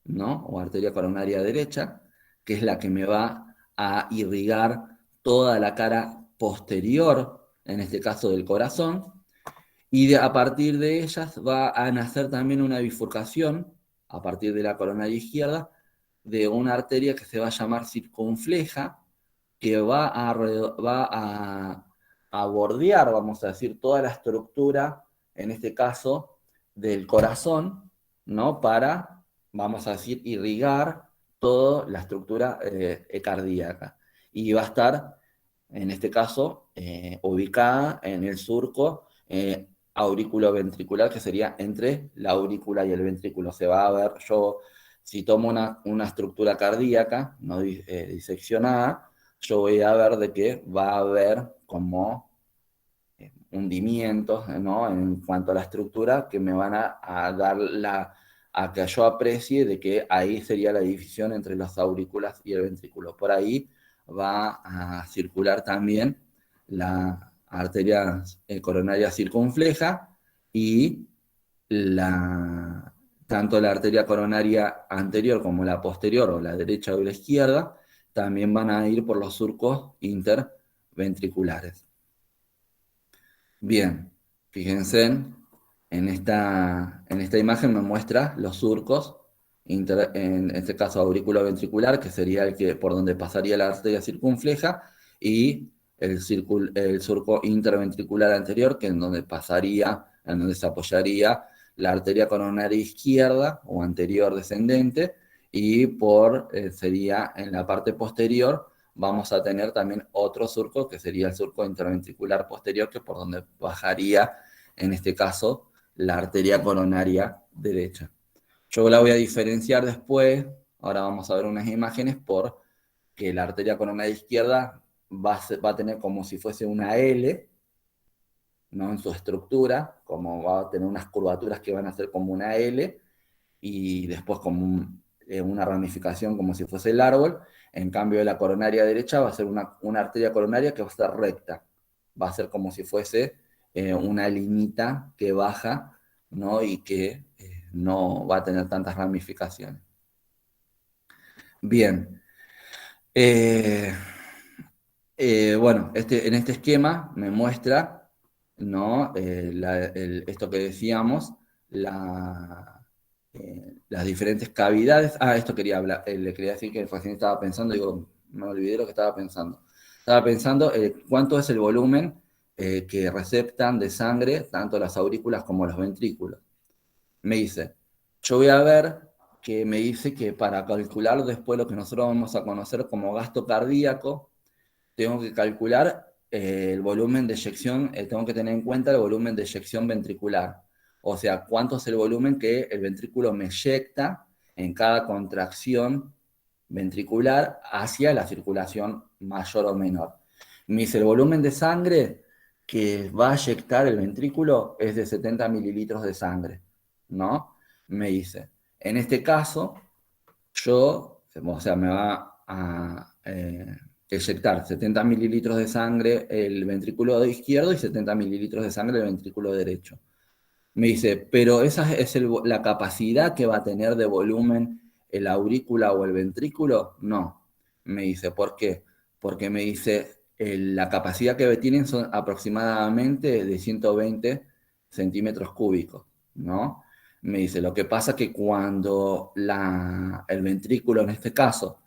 ¿no? O arteria coronaria derecha, que es la que me va a irrigar toda la cara posterior, en este caso del corazón. Y a partir de ellas va a nacer también una bifurcación, a partir de la coronaria izquierda, de una arteria que se va a llamar circunfleja, que va a bordear, vamos a decir, toda la estructura, en este caso, del corazón, ¿no? Para, vamos a decir, irrigar toda la estructura cardíaca. Y va a estar, en este caso, ubicada en el surco auriculoventricular, que sería entre la aurícula y el ventrículo. Se va a ver, si tomo una estructura cardíaca no diseccionada, yo voy a ver de que va a haber como hundimientos, ¿no? En cuanto a la estructura que me van a dar a que yo aprecie de que ahí sería la división entre las aurículas y el ventrículo. Por ahí va a circular también la arteria coronaria circunfleja y tanto la arteria coronaria anterior como la posterior, o la derecha o la izquierda, también van a ir por los surcos interventriculares. Bien, fíjense, en esta imagen me muestra los surcos, en este caso auriculoventricular, que sería por donde pasaría la arteria circunfleja, y el surco interventricular anterior, que en donde se apoyaría la arteria coronaria izquierda o anterior descendente, y sería en la parte posterior vamos a tener también otro surco, que sería el surco interventricular posterior, que por donde bajaría, en este caso, la arteria coronaria derecha. Yo la voy a diferenciar después, ahora vamos a ver unas imágenes, por que la arteria coronaria izquierda va a tener como si fuese una L, ¿no? En su estructura, como va a tener unas curvaturas que van a ser como una L, y después como una ramificación como si fuese el árbol. En cambio, la coronaria derecha va a ser una arteria coronaria que va a estar recta, va a ser como si fuese una liñita que baja, ¿no? Y que no va a tener tantas ramificaciones. Bien. Bueno, en este esquema me muestra, ¿no? Esto que decíamos, las diferentes cavidades. Esto quería hablar, le quería decir que recién estaba pensando, digo, me olvidé lo que estaba pensando. Estaba pensando cuánto es el volumen que receptan de sangre tanto las aurículas como los ventrículos. Me dice, yo voy a ver que me dice que para calcular después lo que nosotros vamos a conocer como gasto cardíaco, tengo que calcular el volumen de eyección, tengo que tener en cuenta el volumen de eyección ventricular. O sea, cuánto es el volumen que el ventrículo me eyecta en cada contracción ventricular hacia la circulación mayor o menor. Me dice, el volumen de sangre que va a eyectar el ventrículo es de 70 mililitros de sangre, ¿no? Me dice, en este caso, o sea, me va a eyectar 70 mililitros de sangre el ventrículo izquierdo y 70 mililitros de sangre el ventrículo derecho. Me dice, pero esa es la capacidad que va a tener de volumen el aurícula o el ventrículo. No, me dice, ¿por qué? Porque me dice, la capacidad que tienen son aproximadamente de 120 centímetros cúbicos, ¿no? Me dice, lo que pasa es que cuando el ventrículo, en este caso,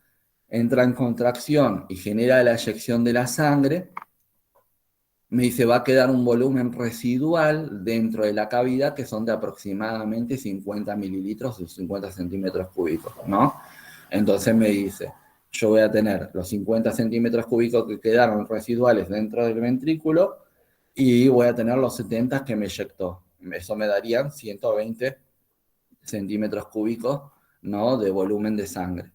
entra en contracción y genera la eyección de la sangre, me dice, va a quedar un volumen residual dentro de la cavidad que son de aproximadamente 50 mililitros o 50 centímetros cúbicos, ¿no? Entonces me dice, yo voy a tener los 50 centímetros cúbicos que quedaron residuales dentro del ventrículo y voy a tener los 70 que me eyectó. Eso me darían 120 centímetros cúbicos, ¿no? De volumen de sangre,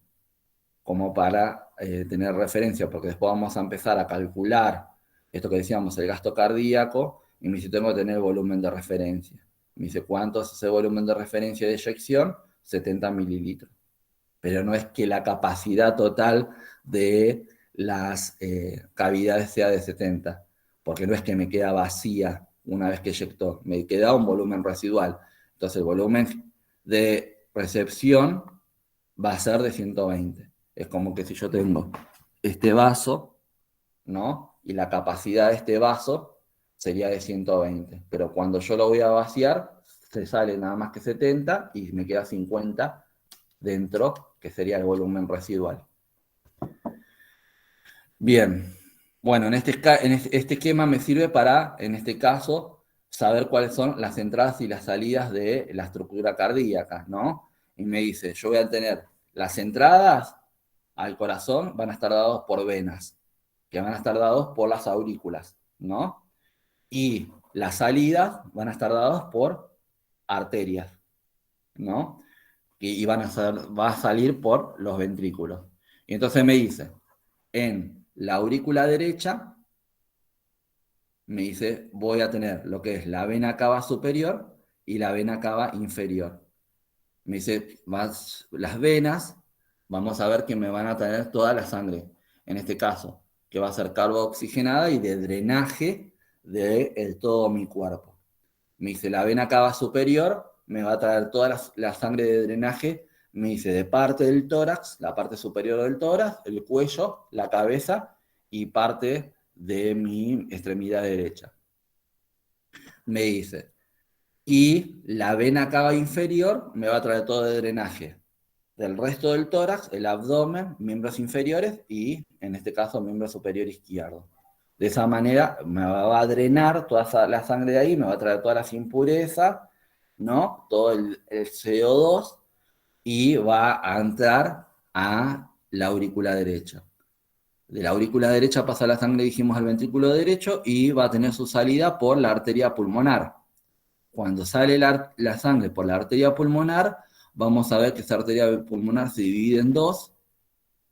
como para tener referencia, porque después vamos a empezar a calcular esto que decíamos, el gasto cardíaco, y me dice, tengo que tener volumen de referencia. Me dice, ¿cuánto es ese volumen de referencia de eyección? 70 mililitros. Pero no es que la capacidad total de las cavidades sea de 70, porque no es que me queda vacía una vez que eyectó, me queda un volumen residual. Entonces el volumen de recepción va a ser de 120. Es como que si yo tengo este vaso, ¿no? Y la capacidad de este vaso sería de 120. Pero cuando yo lo voy a vaciar, se sale nada más que 70 y me queda 50 dentro, que sería el volumen residual. Bien, bueno, este esquema me sirve para, en este caso, saber cuáles son las entradas y las salidas de la estructura cardíaca, ¿no? Y me dice, yo voy a tener las entradas al corazón van a estar dados por venas, que van a estar dados por las aurículas, ¿no? Y las salidas van a estar dadas por arterias, ¿no? Y va a salir por los ventrículos. Y entonces me dice, en la aurícula derecha, me dice, voy a tener lo que es la vena cava superior y la vena cava inferior. Me dice, las venas, vamos a ver que me van a tener toda la sangre, en este caso, que va a ser carbo-oxigenada y de drenaje de todo mi cuerpo. Me dice, la vena cava superior me va a traer toda la sangre de drenaje, me dice, de parte del tórax, la parte superior del tórax, el cuello, la cabeza y parte de mi extremidad derecha. Me dice, y la vena cava inferior me va a traer todo de drenaje del resto del tórax, el abdomen, miembros inferiores y, en este caso, miembro superior izquierdo. De esa manera me va a drenar toda la sangre de ahí, me va a traer todas las impurezas, ¿no? Todo el CO2 y va a entrar a la aurícula derecha. De la aurícula derecha pasa la sangre, dijimos, al ventrículo derecho y va a tener su salida por la arteria pulmonar. Cuando sale la sangre por la arteria pulmonar, vamos a ver que esa arteria pulmonar se divide en dos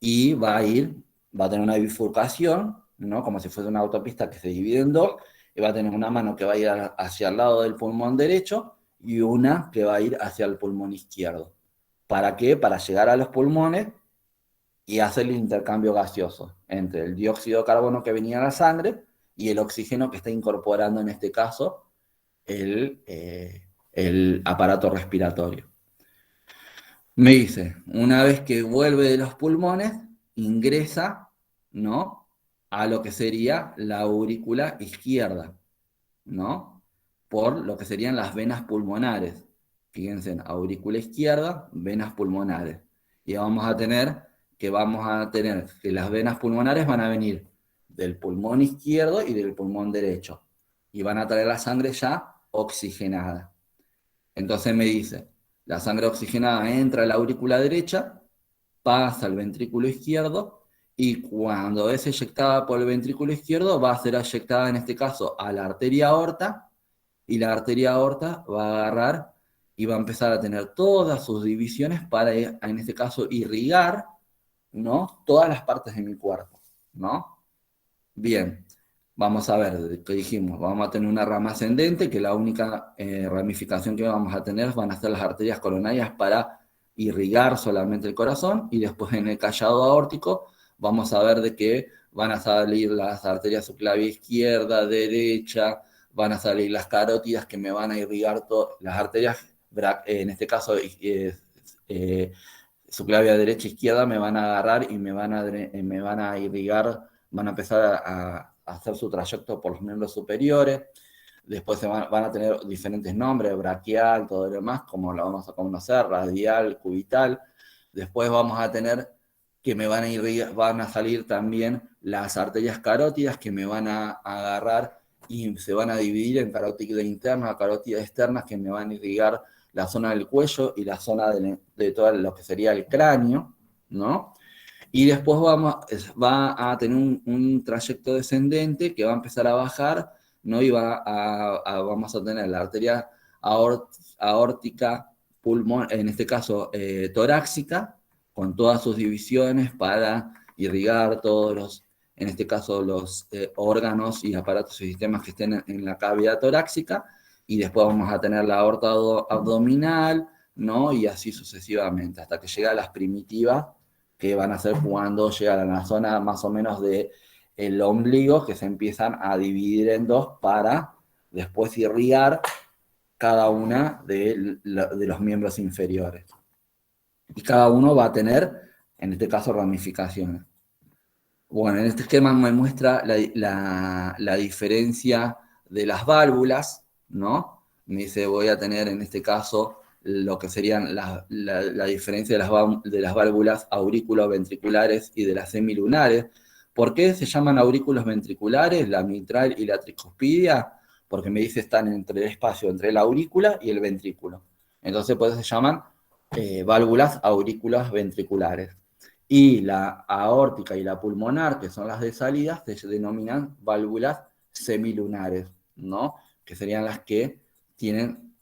y va a tener una bifurcación, ¿no? Como si fuese una autopista que se divide en dos, y va a tener una mano que va a ir hacia el lado del pulmón derecho y una que va a ir hacia el pulmón izquierdo. ¿Para qué? Para llegar a los pulmones y hacer el intercambio gaseoso entre el dióxido de carbono que venía a la sangre y el oxígeno que está incorporando en este caso el aparato respiratorio. Me dice, una vez que vuelve de los pulmones, ingresa, ¿no? A lo que sería la aurícula izquierda, ¿no? Por lo que serían las venas pulmonares. Fíjense, en aurícula izquierda, venas pulmonares. Y vamos a tener que las venas pulmonares van a venir del pulmón izquierdo y del pulmón derecho. Y van a traer la sangre ya oxigenada. Entonces me dice, la sangre oxigenada entra a la aurícula derecha, pasa al ventrículo izquierdo y cuando es eyectada por el ventrículo izquierdo va a ser eyectada en este caso a la arteria aorta y la arteria aorta va a agarrar y va a empezar a tener todas sus divisiones para, en este caso, irrigar, ¿no? Todas las partes de mi cuerpo, ¿no? Bien, vamos a ver, ¿qué dijimos? Vamos a tener una rama ascendente, que la única ramificación que vamos a tener van a ser las arterias coronarias para irrigar solamente el corazón, y después en el callado aórtico vamos a ver de que van a salir las arterias subclavia izquierda, derecha, van a salir las carótidas que me van a irrigar las arterias, en este caso subclavia derecha e izquierda me van a agarrar y me van a irrigar, van a empezar a hacer su trayecto por los miembros superiores. Después van a tener diferentes nombres, braquial, todo lo demás, como lo vamos a conocer, radial, cubital. Después vamos a tener que van a salir también las arterias carótidas que me van a agarrar y se van a dividir en carótida interna, carótida externa, que me van a irrigar la zona del cuello y la zona de todo lo que sería el cráneo, ¿no? Y después va a tener un trayecto descendente que va a empezar a bajar, ¿no? Y vamos a tener la arteria aórtica, pulmón, en este caso torácica, con todas sus divisiones para irrigar todos los, en este caso, los órganos y aparatos y sistemas que estén en la cavidad torácica, y después vamos a tener la aorta abdominal, ¿no? Y así sucesivamente, hasta que llega a las primitivas, que van a ser cuando llegan a la zona más o menos de el ombligo, que se empiezan a dividir en dos para después irrigar cada una de los miembros inferiores. Y cada uno va a tener, en este caso, ramificaciones. Bueno, en este esquema me muestra la diferencia de las válvulas, ¿no? Me dice, voy a tener en este caso lo que serían la diferencia de las válvulas aurículo-ventriculares y de las semilunares. ¿Por qué se llaman aurículos ventriculares, la mitral y la tricuspidia? Porque me dice están entre el espacio entre la aurícula y el ventrículo. Entonces, pues se llaman válvulas aurículas ventriculares. Y la aórtica y la pulmonar, que son las de salida, se denominan válvulas semilunares, ¿no? Que serían las que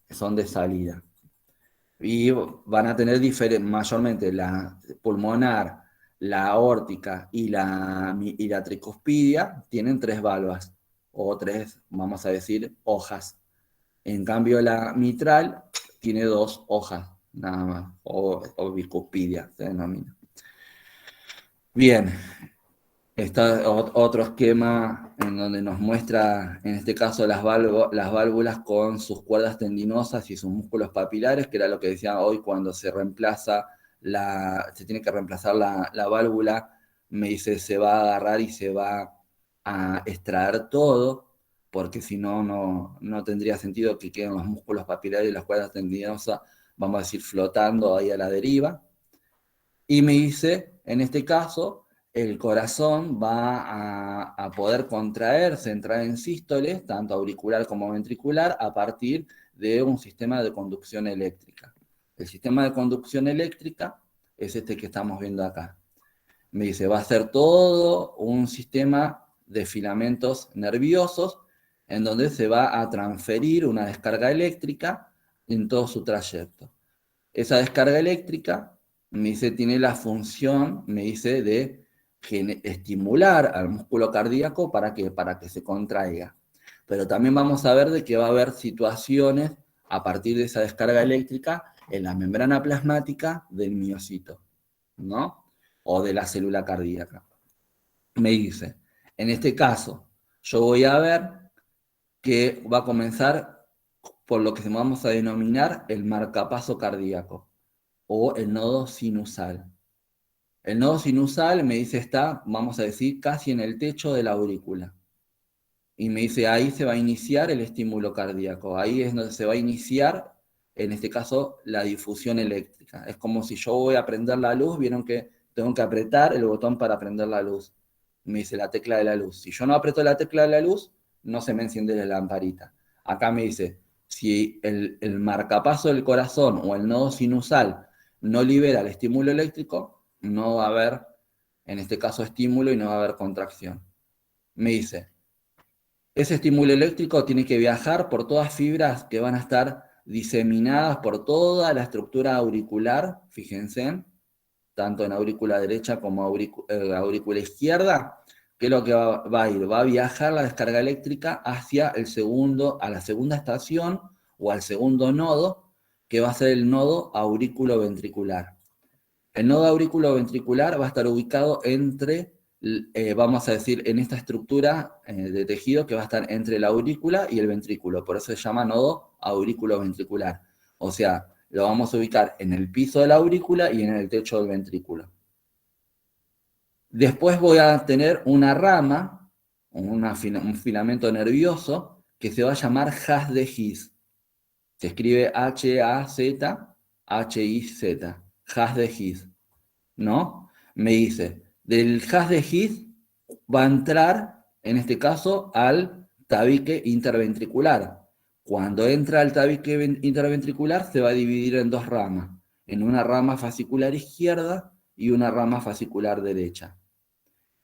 son de salida. Y van a tener mayormente la pulmonar, la aórtica y la tricuspidia, tienen 3 valvas, o 3, vamos a decir, hojas. En cambio, la mitral tiene 2 hojas, nada más, o bicuspidia se denomina. Bien, está otro esquema en donde nos muestra, en este caso, las válvulas con sus cuerdas tendinosas y sus músculos papilares, que era lo que decía hoy cuando se tiene que reemplazar la válvula, me dice, se va a agarrar y se va a extraer todo, porque si no, no tendría sentido que queden los músculos papilares y las cuerdas tendinosas, vamos a decir, flotando ahí a la deriva. Y me dice, en este caso, el corazón va a poder contraerse, entrar en sístoles, tanto auricular como ventricular, a partir de un sistema de conducción eléctrica. El sistema de conducción eléctrica es este que estamos viendo acá. Me dice, va a ser todo un sistema de filamentos nerviosos en donde se va a transferir una descarga eléctrica en todo su trayecto. Esa descarga eléctrica, me dice, tiene la función, me dice, de estimular al músculo cardíaco para que se contraiga. Pero también vamos a ver de que va a haber situaciones a partir de esa descarga eléctrica en la membrana plasmática del miocito, ¿no? O de la célula cardíaca. Me dice, en este caso, yo voy a ver que va a comenzar por lo que vamos a denominar el marcapaso cardíaco o el nodo sinusal. El nodo sinusal, me dice, está, vamos a decir, casi en el techo de la aurícula. Y me dice, ahí se va a iniciar el estímulo cardíaco. Ahí es donde se va a iniciar, en este caso, la difusión eléctrica. Es como si yo voy a prender la luz, vieron que tengo que apretar el botón para prender la luz. Me dice la tecla de la luz. Si yo no aprieto la tecla de la luz, no se me enciende la lamparita. Acá me dice, si el marcapaso del corazón o el nodo sinusal no libera el estímulo eléctrico, no va a haber, en este caso, estímulo y no va a haber contracción. Me dice, ese estímulo eléctrico tiene que viajar por todas fibras que van a estar diseminadas por toda la estructura auricular, fíjense, tanto en aurícula derecha como aurícula izquierda. ¿Qué es lo que va a ir? Va a viajar la descarga eléctrica hacia a la segunda estación o al segundo nodo, que va a ser el nodo aurículo-ventricular. El nodo aurículo-ventricular va a estar ubicado entre, vamos a decir, en esta estructura de tejido que va a estar entre la aurícula y el ventrículo. Por eso se llama nodo aurículo-ventricular. O sea, lo vamos a ubicar en el piso de la aurícula y en el techo del ventrículo. Después voy a tener una rama, un filamento nervioso, que se va a llamar haz de His. Se escribe H-A-Z, H-I-Z, haz de His, ¿no? Me dice, del haz de His va a entrar, en este caso, al tabique interventricular. Cuando entra al tabique interventricular, se va a dividir en dos ramas, en una rama fascicular izquierda y una rama fascicular derecha.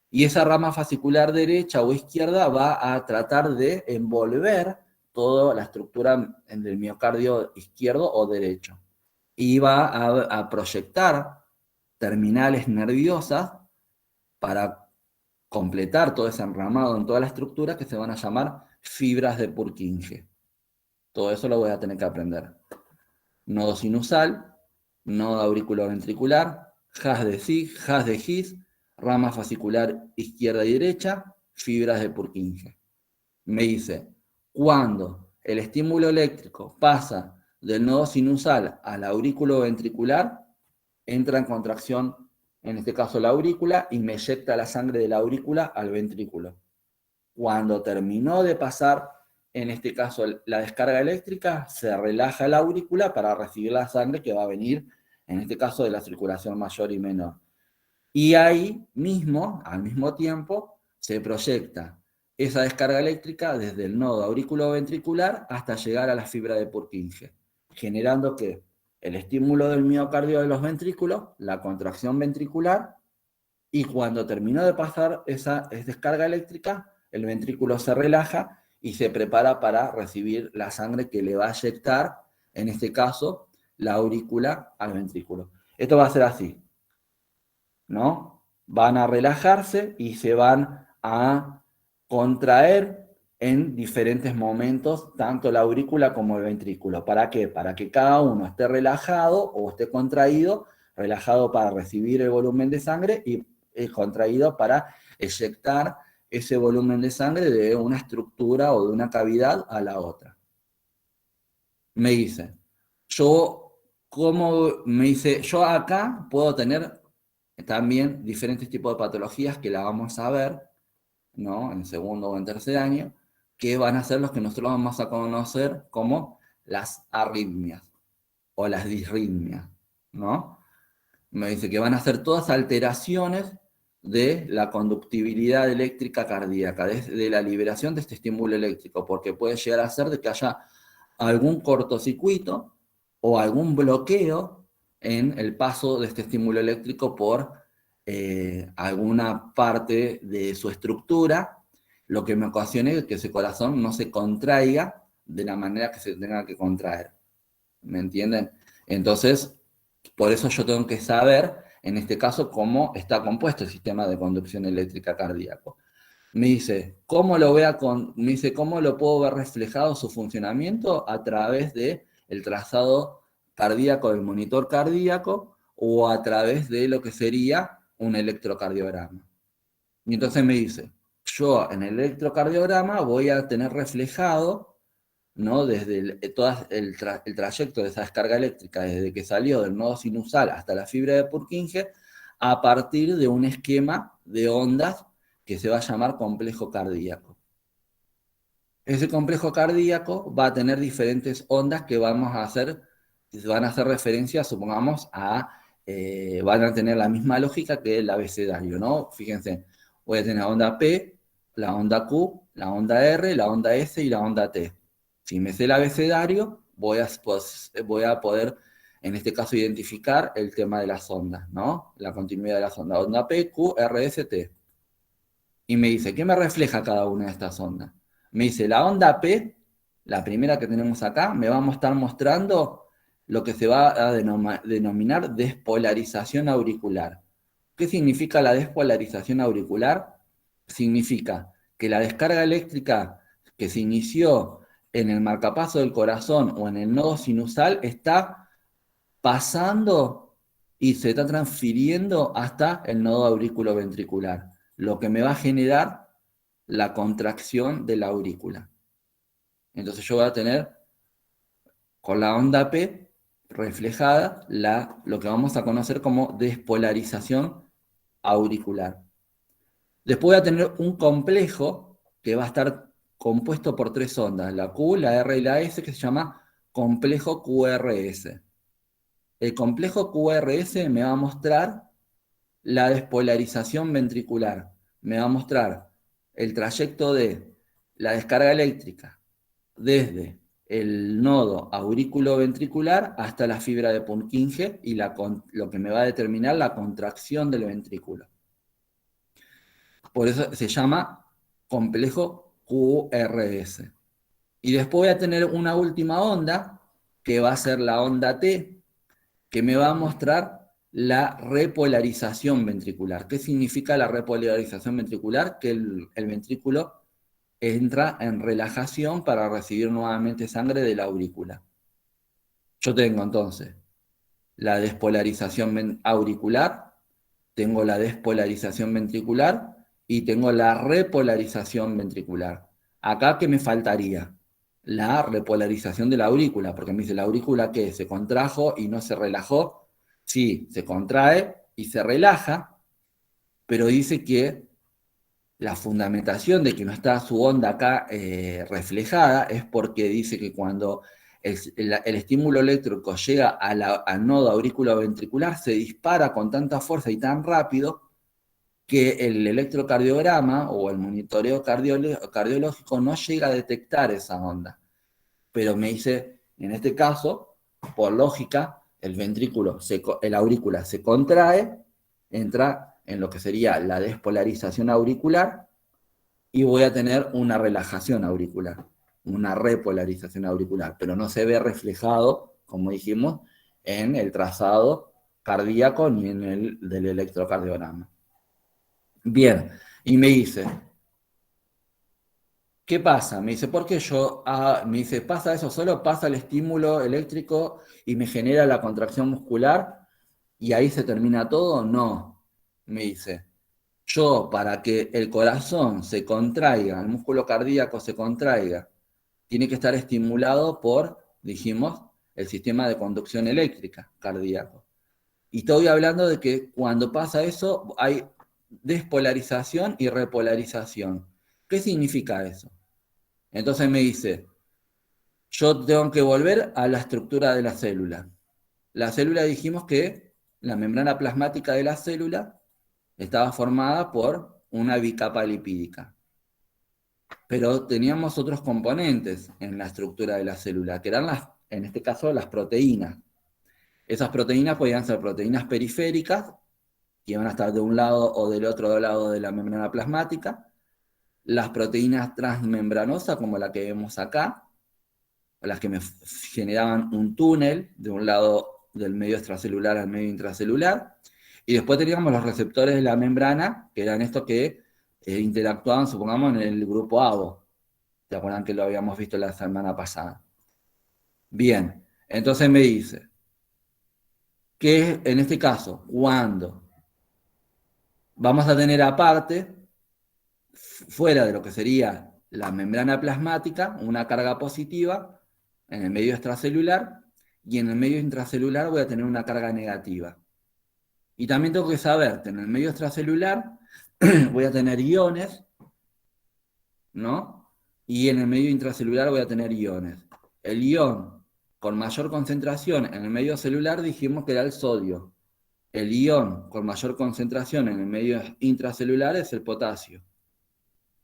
Y esa rama fascicular derecha o izquierda va a tratar de envolver toda la estructura del miocardio izquierdo o derecho. Y va a proyectar terminales nerviosas para completar todo ese enramado en toda la estructura que se van a llamar fibras de Purkinje. Todo eso lo voy a tener que aprender. Nodo sinusal, nodo auriculoventricular, haz de His, rama fascicular izquierda y derecha, fibras de Purkinje. Me dice, cuando el estímulo eléctrico pasa del nodo sinusal al aurículo ventricular, entra en contracción, en este caso la aurícula, y me eyecta la sangre de la aurícula al ventrículo. Cuando terminó de pasar, en este caso, la descarga eléctrica, se relaja la aurícula para recibir la sangre que va a venir, en este caso, de la circulación mayor y menor. Y ahí mismo, al mismo tiempo, se proyecta esa descarga eléctrica desde el nodo auriculoventricular hasta llegar a la fibra de Purkinje, generando que el estímulo del miocardio de los ventrículos, la contracción ventricular, y cuando terminó de pasar esa descarga eléctrica, el ventrículo se relaja y se prepara para recibir la sangre que le va a inyectar, en este caso, la aurícula al ventrículo. Esto va a ser así, ¿no? Van a relajarse y se van a contraer en diferentes momentos, tanto la aurícula como el ventrículo. ¿Para qué? Para que cada uno esté relajado o esté contraído, relajado para recibir el volumen de sangre y contraído para eyectar ese volumen de sangre de una estructura o de una cavidad a la otra. Me dice, yo acá puedo tener también diferentes tipos de patologías que la vamos a ver, ¿no? En segundo o en tercer año, que van a ser los que nosotros vamos a conocer como las arritmias o las disritmias, ¿no? Me dice que van a ser todas alteraciones de la conductibilidad eléctrica cardíaca, de la liberación de este estímulo eléctrico, porque puede llegar a ser de que haya algún cortocircuito o algún bloqueo en el paso de este estímulo eléctrico por alguna parte de su estructura, lo que me ocasione que ese corazón no se contraiga de la manera que se tenga que contraer. ¿Me entienden? Entonces, por eso yo tengo que saber, en este caso, cómo está compuesto el sistema de conducción eléctrica cardíaco. Me dice, ¿cómo lo puedo ver reflejado su funcionamiento? A través del trazado cardíaco del monitor cardíaco o a través de lo que sería un electrocardiograma. Y entonces me dice, yo en el electrocardiograma voy a tener reflejado, ¿no? Desde todo el trayecto de esa descarga eléctrica, desde que salió del nodo sinusal hasta la fibra de Purkinje, a partir de un esquema de ondas que se va a llamar complejo cardíaco. Ese complejo cardíaco va a tener diferentes ondas que van a hacer referencia, supongamos, van a tener la misma lógica que el abecedario, ¿no? Fíjense, voy a tener la onda P, la onda Q, la onda R, la onda S y la onda T. Si me sé el abecedario, voy a poder, en este caso, identificar el tema de las ondas, ¿no? La continuidad de las ondas. Onda P, Q, R, S, T. Y me dice, ¿qué me refleja cada una de estas ondas? Me dice, la onda P, la primera que tenemos acá, me va a estar mostrando lo que se va a denominar despolarización auricular. ¿Qué significa la despolarización auricular? Significa que la descarga eléctrica que se inició en el marcapaso del corazón o en el nodo sinusal está pasando y se está transfiriendo hasta el nodo auriculoventricular, lo que me va a generar la contracción de la aurícula. Entonces yo voy a tener con la onda P reflejada lo que vamos a conocer como despolarización auricular. Después voy a tener un complejo que va a estar compuesto por tres ondas, la Q, la R y la S, que se llama complejo QRS. El complejo QRS me va a mostrar la despolarización ventricular, me va a mostrar el trayecto de la descarga eléctrica desde el nodo aurículo-ventricular hasta la fibra de Purkinje y lo que me va a determinar la contracción del ventrículo. Por eso se llama complejo QRS. Y después voy a tener una última onda, que va a ser la onda T, que me va a mostrar la repolarización ventricular. ¿Qué significa la repolarización ventricular? Que el ventrículo entra en relajación para recibir nuevamente sangre de la aurícula. Yo tengo entonces la despolarización auricular, tengo la despolarización ventricular y tengo la repolarización ventricular. Acá, ¿qué me faltaría? La repolarización de la aurícula, porque me dice, ¿la aurícula qué? ¿Se contrajo y no se relajó? Sí, se contrae y se relaja, pero dice que la fundamentación de que no está su onda acá reflejada es porque dice que cuando el estímulo eléctrico llega al nodo auriculoventricular se dispara con tanta fuerza y tan rápido que el electrocardiograma o el monitoreo cardiológico no llega a detectar esa onda. Pero me dice, en este caso, por lógica, el aurícula se contrae, entra en lo que sería la despolarización auricular y voy a tener una relajación auricular, una repolarización auricular, pero no se ve reflejado, como dijimos, en el trazado cardíaco ni en el del electrocardiograma. Bien, y me dice, ¿qué pasa? Me dice, ¿por qué me dice, ¿pasa eso solo? ¿Pasa el estímulo eléctrico y me genera la contracción muscular y ahí se termina todo? No, me dice. Yo, para que el corazón se contraiga, el músculo cardíaco se contraiga, tiene que estar estimulado por, dijimos, el sistema de conducción eléctrica cardíaco. Y estoy hablando de que cuando pasa eso hay despolarización y repolarización. ¿Qué significa eso? Entonces me dice, yo tengo que volver a la estructura de la célula. La célula dijimos que la membrana plasmática de la célula estaba formada por una bicapa lipídica. Pero teníamos otros componentes en la estructura de la célula, que eran en este caso, las proteínas. Esas proteínas podían ser proteínas periféricas, que iban a estar de un lado o del otro lado de la membrana plasmática, las proteínas transmembranosas, como la que vemos acá, las que me generaban un túnel de un lado del medio extracelular al medio intracelular, y después teníamos los receptores de la membrana, que eran estos que interactuaban, supongamos, en el grupo ABO. ¿Se acuerdan que lo habíamos visto la semana pasada? Bien, entonces me dice que en este caso, cuando vamos a tener aparte, fuera de lo que sería la membrana plasmática, una carga positiva en el medio extracelular, y en el medio intracelular voy a tener una carga negativa. Y también tengo que saber que en el medio extracelular voy a tener iones, ¿no? Y en el medio intracelular voy a tener iones. El ion con mayor concentración en el medio celular dijimos que era el sodio. El ion con mayor concentración en el medio intracelular es el potasio.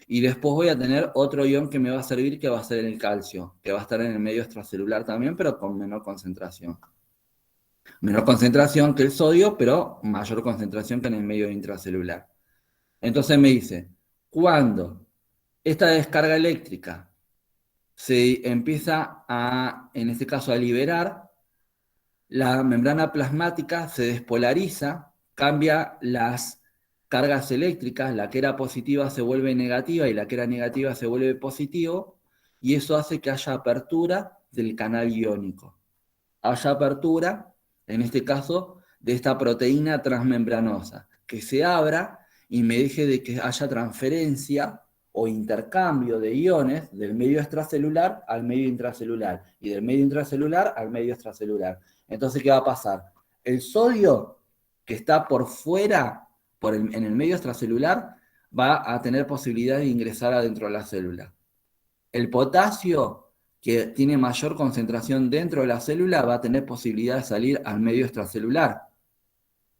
Y después voy a tener otro ion que me va a servir, que va a ser el calcio, que va a estar en el medio extracelular también, pero con menor concentración. Menor concentración que el sodio, pero mayor concentración que en el medio intracelular. Entonces me dice, cuando esta descarga eléctrica se empieza en este caso, a liberar, la membrana plasmática se despolariza, cambia las cargas eléctricas, la que era positiva se vuelve negativa y la que era negativa se vuelve positivo, y eso hace que haya apertura del canal iónico. Haya apertura, en este caso, de esta proteína transmembranosa, que se abra y me deje de que haya transferencia o intercambio de iones del medio extracelular al medio intracelular y del medio intracelular al medio extracelular. Entonces, ¿qué va a pasar? El sodio que está por fuera, en el medio extracelular, va a tener posibilidad de ingresar adentro de la célula. El potasio, que tiene mayor concentración dentro de la célula, va a tener posibilidad de salir al medio extracelular.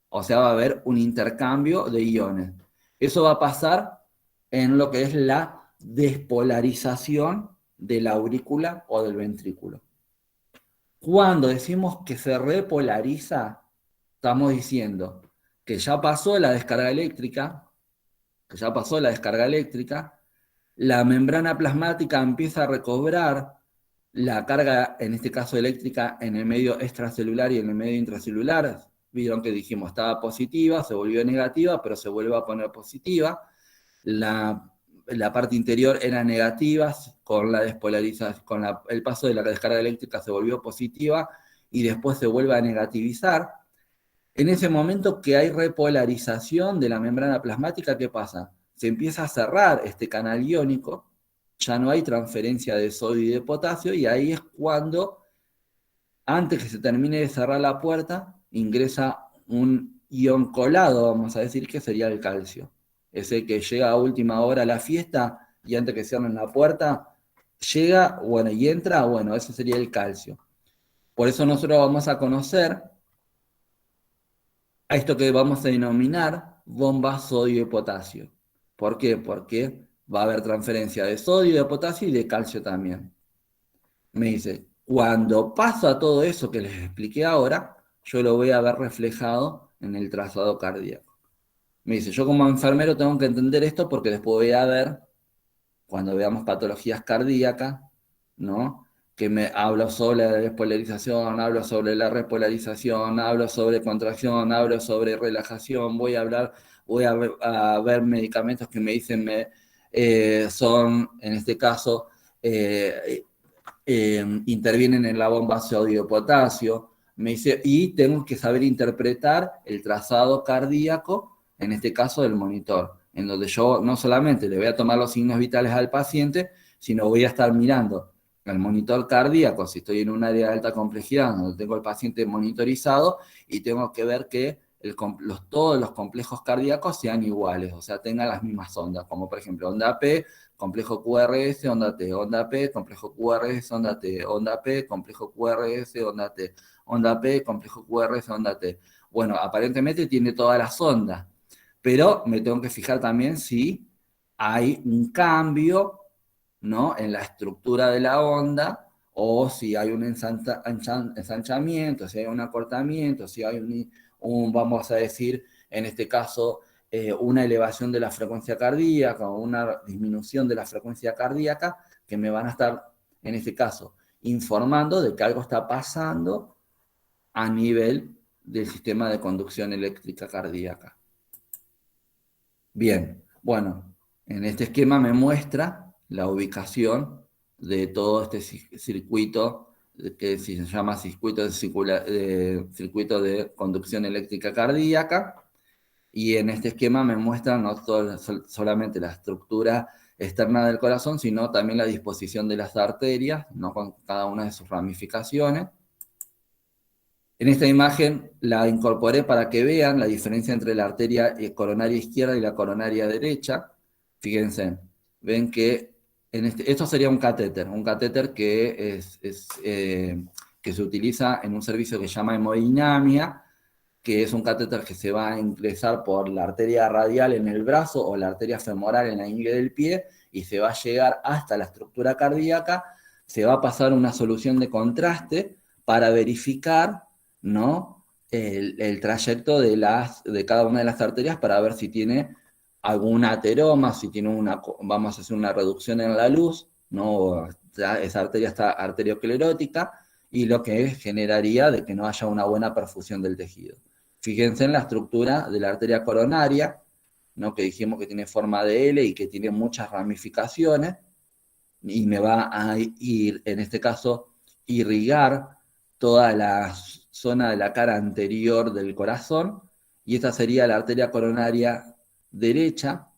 O sea, va a haber un intercambio de iones. Eso va a pasar en lo que es la despolarización de la aurícula o del ventrículo. Cuando decimos que se repolariza, estamos diciendo que ya pasó la descarga eléctrica, la membrana plasmática empieza a recobrar la carga, en este caso eléctrica, en el medio extracelular y en el medio intracelular. Vieron que dijimos estaba positiva, se volvió negativa, pero se vuelve a poner positiva. La parte interior era negativa, con la despolarización, con el paso de la descarga eléctrica se volvió positiva y después se vuelve a negativizar. En ese momento que hay repolarización de la membrana plasmática, ¿qué pasa? Se empieza a cerrar este canal iónico, ya no hay transferencia de sodio y de potasio, y ahí es cuando, antes que se termine de cerrar la puerta, ingresa un ion colado, vamos a decir, que sería el calcio. Ese que llega a última hora a la fiesta y antes que cierren la puerta, llega, bueno, y entra, bueno, ese sería el calcio. Por eso nosotros vamos a conocer a esto que vamos a denominar bomba sodio y potasio. ¿Por qué? Porque va a haber transferencia de sodio, de potasio y de calcio también. Me dice, cuando pasa todo eso que les expliqué ahora, yo lo voy a ver reflejado en el trazado cardíaco. Me dice, yo como enfermero tengo que entender esto porque después voy a ver, cuando veamos patologías cardíacas, ¿no? Que me hablo sobre la despolarización, hablo sobre la repolarización, hablo sobre contracción, hablo sobre relajación, a ver medicamentos que me dicen son, en este caso, intervienen en la bomba sodio-potasio, me dice, y tengo que saber interpretar el trazado cardíaco, en este caso del monitor, en donde yo no solamente le voy a tomar los signos vitales al paciente, sino voy a estar mirando el monitor cardíaco, si estoy en un área de alta complejidad, donde tengo el paciente monitorizado, y tengo que ver que todos los complejos cardíacos sean iguales, o sea, tengan las mismas ondas, como por ejemplo onda P, complejo QRS, onda T, onda P, complejo QRS, onda T, onda P, complejo QRS, onda T, onda P, complejo QRS, onda T. Bueno, aparentemente tiene todas las ondas, pero me tengo que fijar también si hay un cambio, ¿no?, en la estructura de la onda, o si hay un ensanchamiento, si hay un acortamiento, si hay vamos a decir, en este caso, una elevación de la frecuencia cardíaca o una disminución de la frecuencia cardíaca, que me van a estar, en este caso, informando de que algo está pasando a nivel del sistema de conducción eléctrica cardíaca. Bien, bueno, en este esquema me muestra la ubicación de todo este circuito que se llama circuito de conducción eléctrica cardíaca, y en este esquema me muestra no solamente la estructura externa del corazón, sino también la disposición de las arterias, ¿no?, con cada una de sus ramificaciones. En esta imagen la incorporé para que vean la diferencia entre la arteria coronaria izquierda y la coronaria derecha. Fíjense, ven que esto sería un catéter que se utiliza en un servicio que se llama hemodinamia, que es un catéter que se va a ingresar por la arteria radial en el brazo o la arteria femoral en la ingle del pie, y se va a llegar hasta la estructura cardíaca, se va a pasar una solución de contraste para verificar, ¿no?, el trayecto de cada una de las arterias, para ver si tiene algún ateroma, si tiene vamos a hacer una reducción en la luz, ¿no?, esa arteria está arteriosclerótica, y lo que generaría de que no haya una buena perfusión del tejido. Fíjense en la estructura de la arteria coronaria, ¿no?, que dijimos que tiene forma de L y que tiene muchas ramificaciones, y me va a ir, en este caso, irrigar toda la zona de la cara anterior del corazón, y esta sería la arteria coronaria derecha,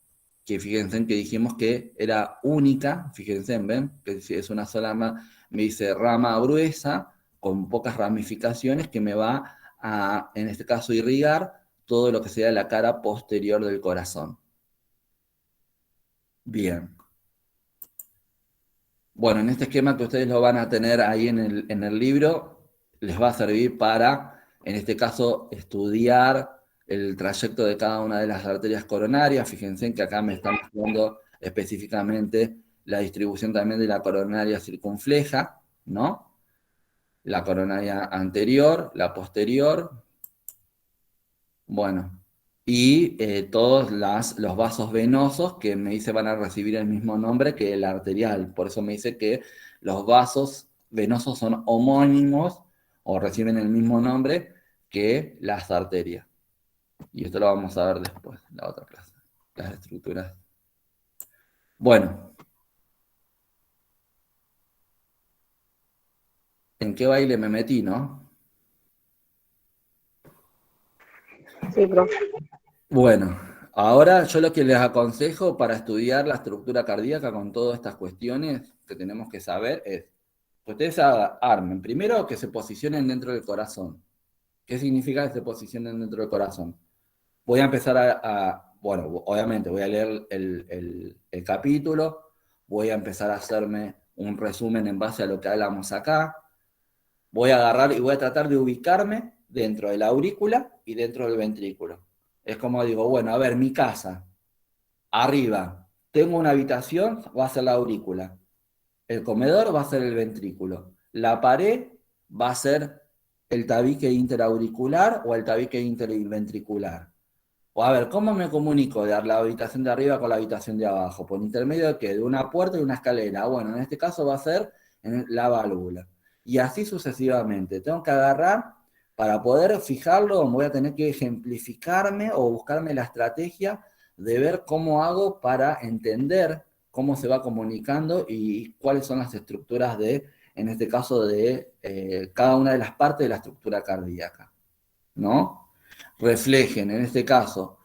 que fíjense en que dijimos que era única, fíjense, ven, que es una sola, me dice rama gruesa, con pocas ramificaciones, que me va a, en este caso, irrigar todo lo que sea la cara posterior del corazón. Bien. Bueno, en este esquema que ustedes lo van a tener ahí en el libro, les va a servir para, en este caso, estudiar el trayecto de cada una de las arterias coronarias. Fíjense que acá me están mostrando específicamente la distribución también de la coronaria circunfleja, ¿no? La coronaria anterior, la posterior, bueno, y todos los vasos venosos que me dice van a recibir el mismo nombre que el arterial. Por eso me dice que los vasos venosos son homónimos o reciben el mismo nombre que las arterias. Y esto lo vamos a ver después, en la otra clase, las estructuras. Bueno, ¿en qué baile me metí, no? Sí, profe. Bueno, ahora yo lo que les aconsejo para estudiar la estructura cardíaca con todas estas cuestiones que tenemos que saber es que ustedes armen, primero que se posicionen dentro del corazón. ¿Qué significa que se posicionen dentro del corazón? Voy a empezar bueno, obviamente voy a leer el capítulo, voy a empezar a hacerme un resumen en base a lo que hablamos acá, voy a agarrar y voy a tratar de ubicarme dentro de la aurícula y dentro del ventrículo. Es como digo, bueno, a ver, mi casa, arriba, tengo una habitación, va a ser la aurícula. El comedor va a ser el ventrículo. La pared va a ser el tabique interauricular o el tabique interventricular. O a ver, ¿cómo me comunico de la habitación de arriba con la habitación de abajo? ¿Por intermedio de qué? De una puerta y una escalera. Bueno, en este caso va a ser en la válvula. Y así sucesivamente. Tengo que agarrar, para poder fijarlo, voy a tener que ejemplificarme o buscarme la estrategia de ver cómo hago para entender cómo se va comunicando y cuáles son las estructuras de, en este caso, de cada una de las partes de la estructura cardíaca, ¿no? Reflejen, en este caso.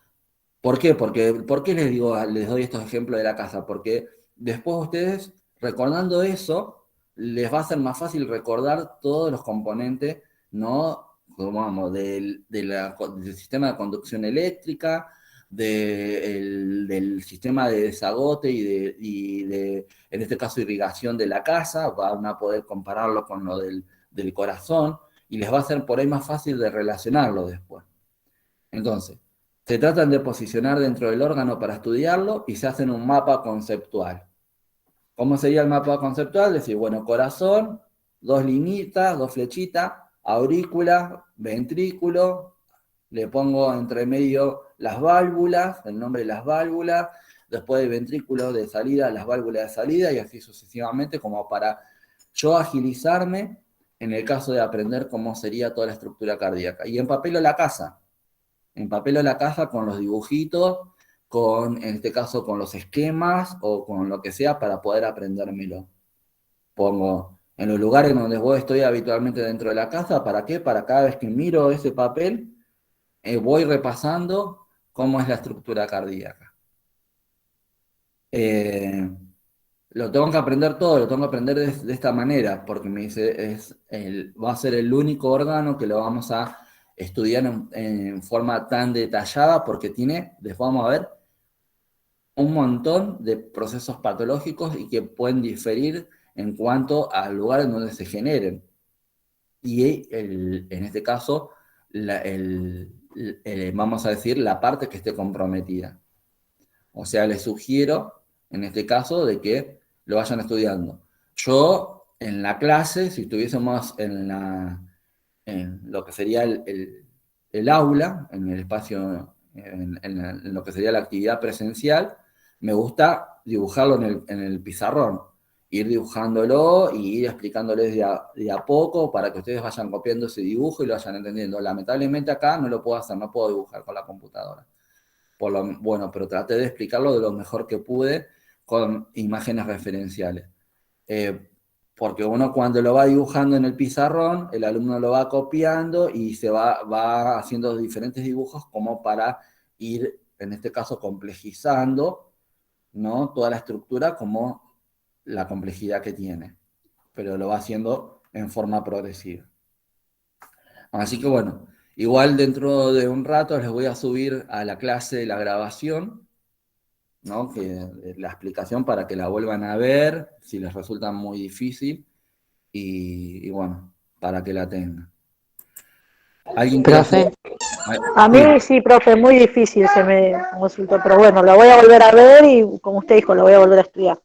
¿Por qué? ¿Por qué les digo, les doy estos ejemplos de la casa? Porque después ustedes, recordando eso, les va a ser más fácil recordar todos los componentes, ¿no? Como vamos, del sistema de conducción eléctrica, del sistema de desagote en este caso, irrigación de la casa, van a poder compararlo con lo del corazón, y les va a ser por ahí más fácil de relacionarlo después. Entonces, se tratan de posicionar dentro del órgano para estudiarlo y se hacen un mapa conceptual. ¿Cómo sería el mapa conceptual? Decir, bueno, corazón, dos linitas, dos flechitas, aurícula, ventrículo, le pongo entre medio las válvulas, el nombre de las válvulas, después del ventrículo de salida, las válvulas de salida, y así sucesivamente, como para yo agilizarme en el caso de aprender cómo sería toda la estructura cardíaca. Y empapelo la casa. Empapelo la casa con los dibujitos, en este caso con los esquemas o con lo que sea para poder aprendérmelo. Pongo en los lugares donde estoy habitualmente dentro de la casa, ¿para qué? Para cada vez que miro ese papel, voy repasando cómo es la estructura cardíaca. Lo tengo que aprender todo, lo tengo que aprender de esta manera, porque me dice, va a ser el único órgano que lo vamos a estudiar en forma tan detallada, porque tiene, después vamos a ver, un montón de procesos patológicos y que pueden diferir en cuanto al lugar en donde se generen. Y en este caso, vamos a decir, la parte que esté comprometida. O sea, les sugiero, en este caso, de que lo vayan estudiando. Yo, en la clase, si estuviésemos en lo que sería el aula, en el espacio, en lo que sería la actividad presencial, me gusta dibujarlo en el pizarrón, ir dibujándolo y ir explicándoles de a poco para que ustedes vayan copiando ese dibujo y lo vayan entendiendo. Lamentablemente acá no lo puedo hacer, no puedo dibujar con la computadora. Bueno, pero traté de explicarlo de lo mejor que pude con imágenes referenciales. Eh, Porque uno cuando lo va dibujando en el pizarrón, el alumno lo va copiando y va haciendo diferentes dibujos como para ir, en este caso, complejizando, ¿no? Toda la estructura como la complejidad que tiene, pero lo va haciendo en forma progresiva. Así que bueno, igual dentro de un rato les voy a subir a la clase la grabación ¿no? La explicación para que la vuelvan a ver, si les resulta muy difícil, y bueno, para que la tengan. ¿Alguien quiere hacer? Profe. A mí Sí. sí, profe, muy difícil se me resultó, pero bueno, lo voy a volver a ver y como usted dijo, lo voy a volver a estudiar.